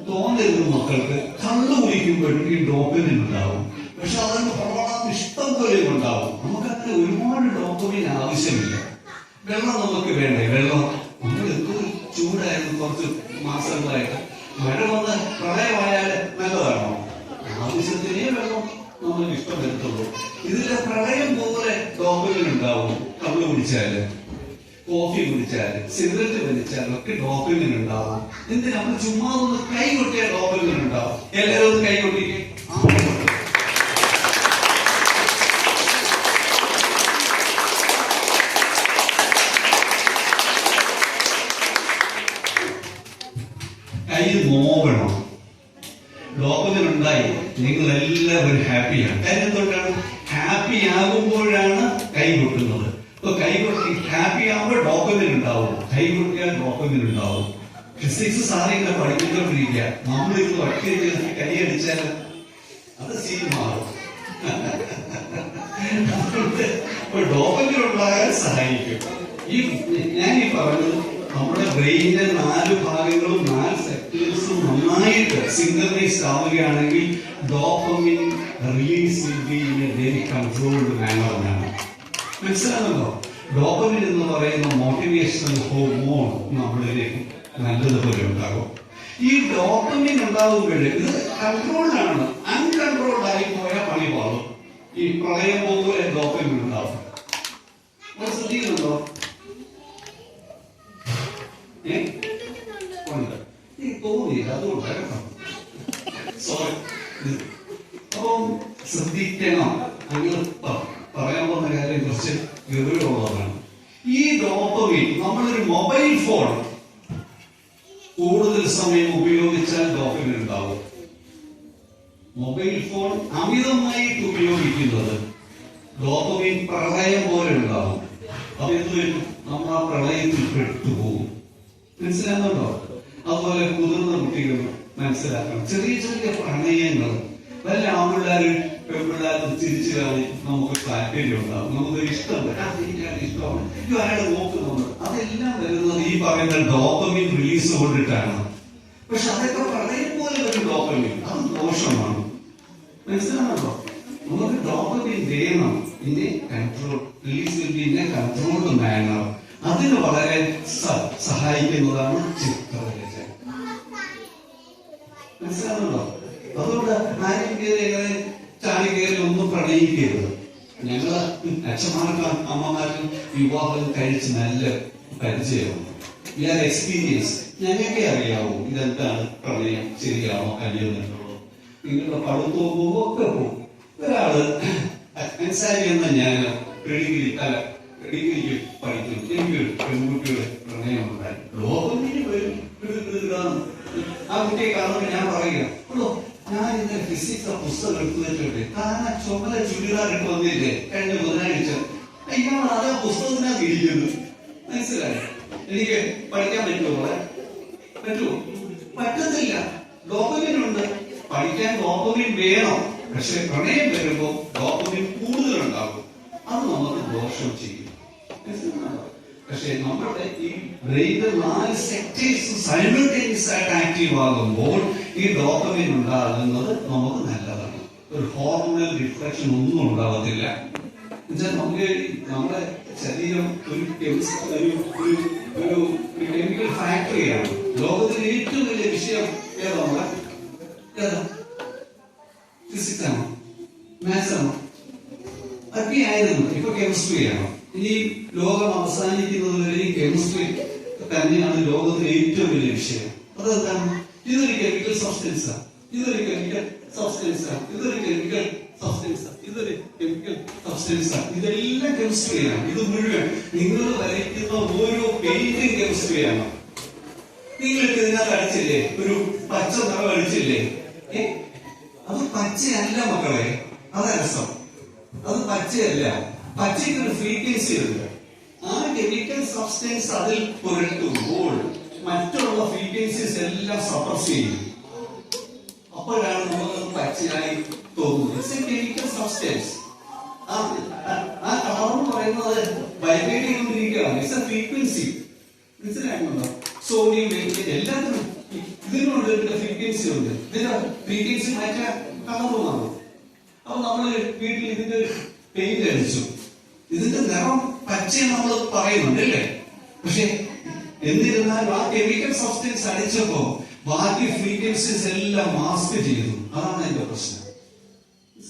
[SPEAKER 4] തോന്നരുത് മക്കൾക്ക്. കള്ളു കുടിക്കുമ്പോഴും ഈ ഡോക്യുമെന്റ് ഉണ്ടാവും. പക്ഷെ അതൊക്കെ വളരെ ഇഷ്ടം പോലെ ഉണ്ടാവും. നമുക്കങ്ങനെ ഒരുപാട് ഡോക്യുമെന്റ് ആവശ്യമില്ല. വെള്ളം നമുക്ക് വേണ്ടേ? വെള്ളം നമ്മൾ എന്തോ ചൂടായിരുന്നു കുറച്ച് മാസങ്ങളായിട്ട്. മഴ വന്ന് പ്രളയമായാൽ നല്ലതാണോ? ആവശ്യത്തിനേ വെള്ളം നമ്മൾ ഇഷ്ടം വരുത്തുള്ളൂ. ഇതിലെ പ്രളയം പോലെ ഡോപ്പമിൻ ഉണ്ടാവും. കള്ള് കുടിച്ചാല്, കോഫി കുടിച്ചാല്, സിഗരറ്റ് വലിച്ചാലും ഒക്കെ ഡോപ്പമിൻ ഉണ്ടാവും. എന്തിനാ? നമ്മൾ ചുമ്മാ ഒന്ന് കൈ കൊട്ടിയാൽ ഡോപ്പമിൻ ഉണ്ടാവും. എല്ലാവരും ഒന്ന് കൈ കൊട്ടിക്കേ. കൈ നോക്കണം. ഡോപ്പമിൻ ഉണ്ടായി നിങ്ങൾ എല്ലാവരും ഹാപ്പിയാണ്. കാര്യം എന്തുകൊണ്ടാണ്? ഹാപ്പി ആകുമ്പോഴാണ് കൈ കൊട്ടുന്നത്. ഇപ്പൊ കൈ കൊട്ടി ഹാപ്പി ആകുമ്പോൾ ഡോപ്പമിൻ ഉണ്ടാവും. കൈ കൊട്ടിയാൽ ഡോപ്പമിൻ ഉണ്ടാവും. ഫിസിക്സ് സാറിങ്ങനെ പഠിപ്പിച്ചോണ്ടിരിക്കുക. നമ്മളിത് ഒറ്റയ്ക്ക് കൈ അടിച്ചാൽ അത് സീൻ മാറും. അപ്പൊ ഡോപ്പമിൻ ഉണ്ടാകാൻ സഹായിക്കും. ഞാൻ ഈ പറഞ്ഞത് നമ്മുടെ ബ്രെയിനിന്റെ 4 ഭാഗങ്ങളും 4 സെക്ടേഴ്സും നന്നായിട്ട് സിങ്ക്രണൈസ്ഡ് ആവുകയാണെങ്കിൽ dopamine release will be in a very controlled manner എന്നാണ്. മനസ്സിലാകുന്നുണ്ടോ? ഡോപ്പമിൻ എന്ന് പറയുന്ന മോട്ടിവേഷണൽ ഹോർമോൺ നമ്മളിലേക്ക് നല്ലതുപോലെ ഉണ്ടാകും. ഈ ഡോപ്പമിൻ ഉണ്ടാകുമ്പോഴേ ഇത് കൺട്രോൾഡാണ്. അൺകൺട്രോൾഡ് ആയി പോയാൽ പണി പാടും. ഈ പ്രളയം പോലെ ഡോപ്പമിൻ ഉണ്ടാവും. ശ്രദ്ധിക്കുന്നുണ്ടോ? തോന്നിയില്ല, അതുകൊണ്ടാണ്. സോറി. അപ്പം ശ്രദ്ധിക്കണം. അങ്ങനെ പറയാൻ പോകുന്ന കാര്യം കുറച്ച് ഗൗരവമുള്ളതാണ്. ഈ ഡോപ്പമിൻ നമ്മളൊരു മൊബൈൽ ഫോൺ കൂടുതൽ സമയം ഉപയോഗിച്ചാൽ ഡോപ്പമിൻ ഉണ്ടാവും. മൊബൈൽ ഫോൺ അമിതമായിട്ട് ഉപയോഗിക്കുന്നത് ഡോപ്പമിൻ പ്രളയം പോലെ ഉണ്ടാവും. അപ്പൊ എന്ത് വരും? നമ്മൾ ആ പ്രളയത്തിൽ പെട്ടുപോകും. മനസ്സിലാകുന്നുണ്ടോ? അതുപോലെ മുതിർന്ന കുട്ടികൾ മനസ്സിലാക്കണം. ചെറിയ ചെറിയ പ്രണയങ്ങൾ വല്ല ആൺപിള്ളേരും പെൺപിള്ളേരും തിരിച്ചു കാണി നമുക്ക് താല്പര്യം ഉണ്ടാവും. നമുക്കൊരു ഇഷ്ടമുണ്ട്, ഇഷ്ടമാണ്, അയാളെ നോക്കുന്നുണ്ട്. അതെല്ലാം വരുന്നത് ഈ പറയുന്ന ഡോപ്പമിൻ റിലീസ് കൊണ്ടിട്ടാണ്. പക്ഷെ അതൊക്കെ പ്രളയം പോലെ ഒരു ഡോപ്പമിൻ, അത് ദോഷമാണ്. മനസ്സിലാകുന്നുണ്ടോ? നമുക്ക് ഡോപ്പമിൻ വേണം. ഇനി control release in a controlled manner. അതിന് വളരെ സഹായിക്കുന്നതാണ് ചിത്രരചന. മനസ്സിലാകുന്നുണ്ടോ? അതുകൊണ്ട് ആരും കയറി ചാടി കയറി ഒന്നും പ്രണയിക്കരുത്. ഞങ്ങള് അച്ഛന്മാർക്കും അമ്മമാർക്കും വിവാഹം കഴിച്ച് നല്ല പരിചയമാണ്. എക്സ്പീരിയൻസ് ഞങ്ങൾക്കേ അറിയാവൂ ഇതെന്താണ് പ്രണയം, ശരിയാണോ അല്ലയോ എന്നുള്ളൂ. നിങ്ങളുടെ പഠിത്തവും പോകുമ്പോൾ ഒക്കെ പോകും. ഒരാള് അൻസാരി എന്ന ഞാൻ ഡിഗ്രിക്ക് പഠിക്കും. എനിക്കൊരു പെൺകുട്ടിയുടെ പ്രണയമുണ്ടായി. ലോകത്തിന് ആ കുട്ടിയെ കാണുമ്പോൾ ഞാൻ പറയുക, ഞാൻ ഇന്ന് ഫിസിക്സ് പുസ്തകം എടുത്തു വെച്ചിട്ട് താൻ ആ ചുമല ചുരിദാർ ഇട്ട് വന്നില്ലേ കഴിഞ്ഞ ബുധനാഴ്ച, അയ്യോ അത് ആ പുസ്തകത്തിനകത്ത് ഇരിക്കുന്നു. മനസ്സിലായി? എനിക്ക് പഠിക്കാൻ പറ്റുമോ? പറ്റത്തില്ല. ഡോപ്പമിൻ ഉണ്ട്. പഠിക്കാൻ ഡോപ്പമിൻ വേണം. പക്ഷെ പ്രണയം വരുമ്പോൾ ഡോപ്പമിൻ കൂടുതലുണ്ടാകും. അത് നമുക്ക് ദോഷം ചെയ്യും. പക്ഷെ നമ്മുടെ ഈ ബ്രെയിനിന്റെ 4 സെക്ടേഴ്സ് സൈമൾട്ടേനിയസ് ആയിട്ട് ആക്റ്റീവ് ആകുമ്പോൾ ഈ ഡോപ്പമിൻ ഉണ്ടാകുന്നത് നമുക്ക് നല്ലതാണ്. ഒരു ഹോർമോണൽ റിഫ്ലക്ഷൻ ഒന്നും ഉണ്ടാകത്തില്ല. എന്നുവെച്ചാൽ നമുക്ക് നമ്മുടെ ശരീരം ഒരു കെമിക്കൽ ഫാക്ടറിയാണ്. ലോകത്തിലെ ഏറ്റവും വലിയ വിഷയം ഏതാ? ഫിസിക്സ് ആണോ? മാത്സ് ആണോ? ഒക്കെ ആയിരുന്നു. ഇപ്പൊ കെമിസ്ട്രിയാണോ? ഇനി ലോകം അവസാനിക്കുന്നത് വരെ ഈ കെമിസ്ട്രി തന്നെയാണ് ലോകത്തിലെ ഏറ്റവും വലിയ വിഷയം. അതെന്താണ്? ഇതൊരു കെമിക്കൽ സബ്സ്റ്റൻസാ, ഇതൊരു കെമിക്കൽ സബ്സ്റ്റൻസാ, ഇതൊരു കെമിക്കൽ സബ്സ്റ്റൻസാ, ഇതൊരു കെമിക്കൽ സബ്സ്റ്റൻസാ. ഇതെല്ലാം കെമിസ്ട്രിയാണ്. ഇത് മുഴുവൻ നിങ്ങൾ വരയ്ക്കുന്ന ഓരോ പെയിന്റിങ് കെമിസ്ട്രിയാണ്. നിങ്ങൾക്ക് ഇതിനകത്ത് അടിച്ചില്ലേ ഒരു പച്ച നിറം അടിച്ചില്ലേ? അത് പച്ചയല്ല മക്കളെ, അത് രസം. അത് പച്ചയല്ല. പച്ചയ്ക്ക് ഒരു ഫ്രീക്വൻസി ഉണ്ട്. ആ കെമിക്കൽ സബ്സ്റ്റൻസ് അതിൽ പുരട്ടുമ്പോൾ മറ്റുള്ള ഫ്രീക്വൻസീസ് എല്ലാം സപ്രസ് ചെയ്യും. അപ്പോഴാണ് നമുക്കത് പച്ചയായി തോന്നുന്നത്. It's A chemical substance. ആ കളർ എന്ന് പറയുന്നത് വൈബ്രേറ്റ് ചെയ്തുകൊണ്ടിരിക്കുകയാണ്. It's A frequency. മനസ്സിലാകുന്നുണ്ടോ? സോഡിയം എല്ലാത്തിനും ഇതിനുണ്ട് ഫ്രീക്വൻസി ഉണ്ട്. ഇതിന്റെ ഫ്രീക്വൻസി മാറ്റാൻ കളർ മാറും. അപ്പൊ നമ്മള് വീട്ടിൽ ഇതിന്റെ പെയിന്റ് അടിച്ചു. ഇതിന്റെ നിറം പച്ച നമ്മൾ പറയുന്നുണ്ട് അല്ലേ? പക്ഷെ എന്നിരുന്നാലും ആ കെമിക്കൽ സബ്സ്റ്റൻസ് അടിച്ചപ്പോ ബാക്കി ഫ്രീക്വൻസീസ് എല്ലാം മാസ്ക് ചെയ്തു. അതാണ് എന്റെ പ്രശ്നം.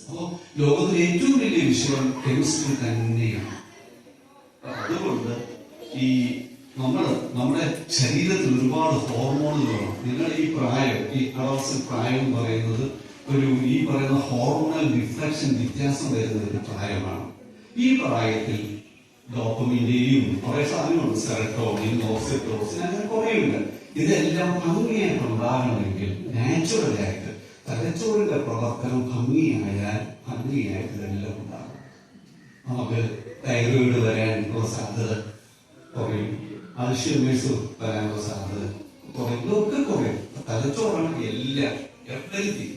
[SPEAKER 4] അപ്പോൾ ലോകത്തിലെ ഏറ്റവും വലിയ വിഷയം കെമിസ്ട്രി തന്നെയാണ്. അതുകൊണ്ട് ഈ നമ്മുടെ ശരീരത്തിൽ ഒരുപാട് ഹോർമോണുകളാണ്. നിങ്ങൾ ഈ പ്രായം, ഈ അഡോളസെന്റ് പ്രായം എന്ന് പറയുന്നത് ഈ പറയുന്ന ഹോർമോണൽ റിഫ്ലക്ഷൻ വ്യത്യാസം വരുന്ന ഒരു പ്രായമാണ്. ഈ പ്രായത്തിൽ ഡോപ്പമിന്റെയും കുറെ സാധനങ്ങളുണ്ട്, സെറട്ടോണിൻ, ഓക്സിറ്റോസിൻ, അങ്ങനെ കുറേയുണ്ട്. ഇതെല്ലാം ഭംഗിയായിട്ട് ഉണ്ടാകണമെങ്കിൽ നാച്ചുറലായിട്ട് തലച്ചോറിന്റെ പ്രവർത്തനം ഭംഗിയായിട്ട് ഇതെല്ലാം ഉണ്ടാകും. നമുക്ക് തൈറോയിഡ് വരാനുള്ള സാധ്യത കുറയും, അൾഷിമേഴ്സ് വരാനുള്ള സാധ്യത കുറയും, ഇതൊക്കെ കുറയും. തലച്ചോറാണ് എല്ലാം, എവരിതിങ്.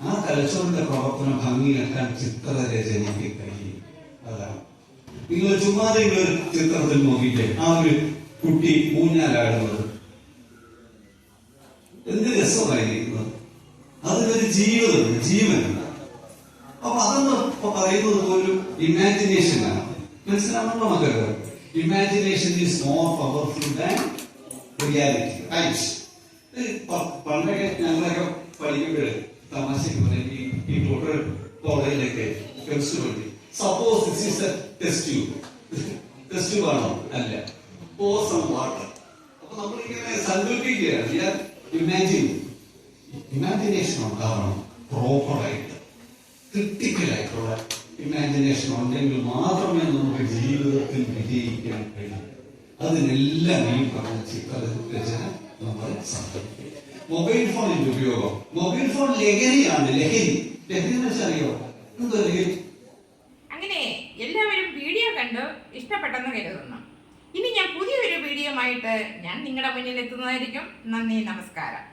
[SPEAKER 4] ആ തലച്ചോറിന്റെ പ്രവർത്തനം ഭംഗിയാക്കാൻ ചിത്രരചനയ്ക്ക് കഴിയും. അതാണ്. നിങ്ങൾ ചുമ്മാതെ ഒരു ചിത്രത്തിൽ നോക്കിയിട്ട് ആ ഒരു കുട്ടി ഊഞ്ഞാലാടുന്നത് എന്ത് രസമായിരിക്കുന്നത്. അതിനൊരു ജീവിതമുണ്ട്, ജീവനുണ്ട്. അപ്പൊ അതെന്ന് പറയുന്നത് ഒരു ഇമാജിനേഷനാണ്. മനസ്സിലാണല്ലോ മക്കളെ? Imagination is more powerful than reality. പണ്ടൊക്കെ ഞങ്ങളൊക്കെ പഠിക്കുമ്പോൾ തമാശക്ക് പറയും, ഈ കോളേജിലൊക്കെ കെമിസ്ട്രി പഠിക്കും. Suppose this is A test tube. Test tube ആണോ? അല്ല. പോർ സം വാട്ടർ. അപ്പൊ നമ്മളിങ്ങനെ സങ്കല്പിക്കുകയാണ്. ഇമാജിനേഷൻ ഉണ്ടാവണം പ്രോപ്പറായിട്ട്. ക്രിട്ടിക്കലായിട്ടുള്ള ഇമാജിനേഷൻ ഉണ്ടെങ്കിൽ മാത്രമേ നമുക്ക് ജീവിതത്തിൽ വിജയിക്കാൻ കഴിയൂ. അതിനെല്ലാം ഈ പറഞ്ഞ ചിത്രരചന നമ്മൾ സഹായിക്കും. മൊബൈൽ ഫോണിന്റെ ഉപയോഗം, മൊബൈൽ ഫോൺ ലഹരിയാണ്. ലഹരി എന്ന് വെച്ചാൽ അറിയോ? എന്തോ ലഹരി?
[SPEAKER 1] അങ്ങനെ എല്ലാവരും വീഡിയോ കണ്ട് ഇഷ്ടപ്പെട്ടെന്ന് കരുതുന്നു. ഇനി ഞാൻ പുതിയൊരു വീഡിയോ ആയിട്ട് ഞാൻ നിങ്ങളുടെ മുന്നിൽ എത്തുന്നതായിരിക്കും. നന്ദി, നമസ്കാരം.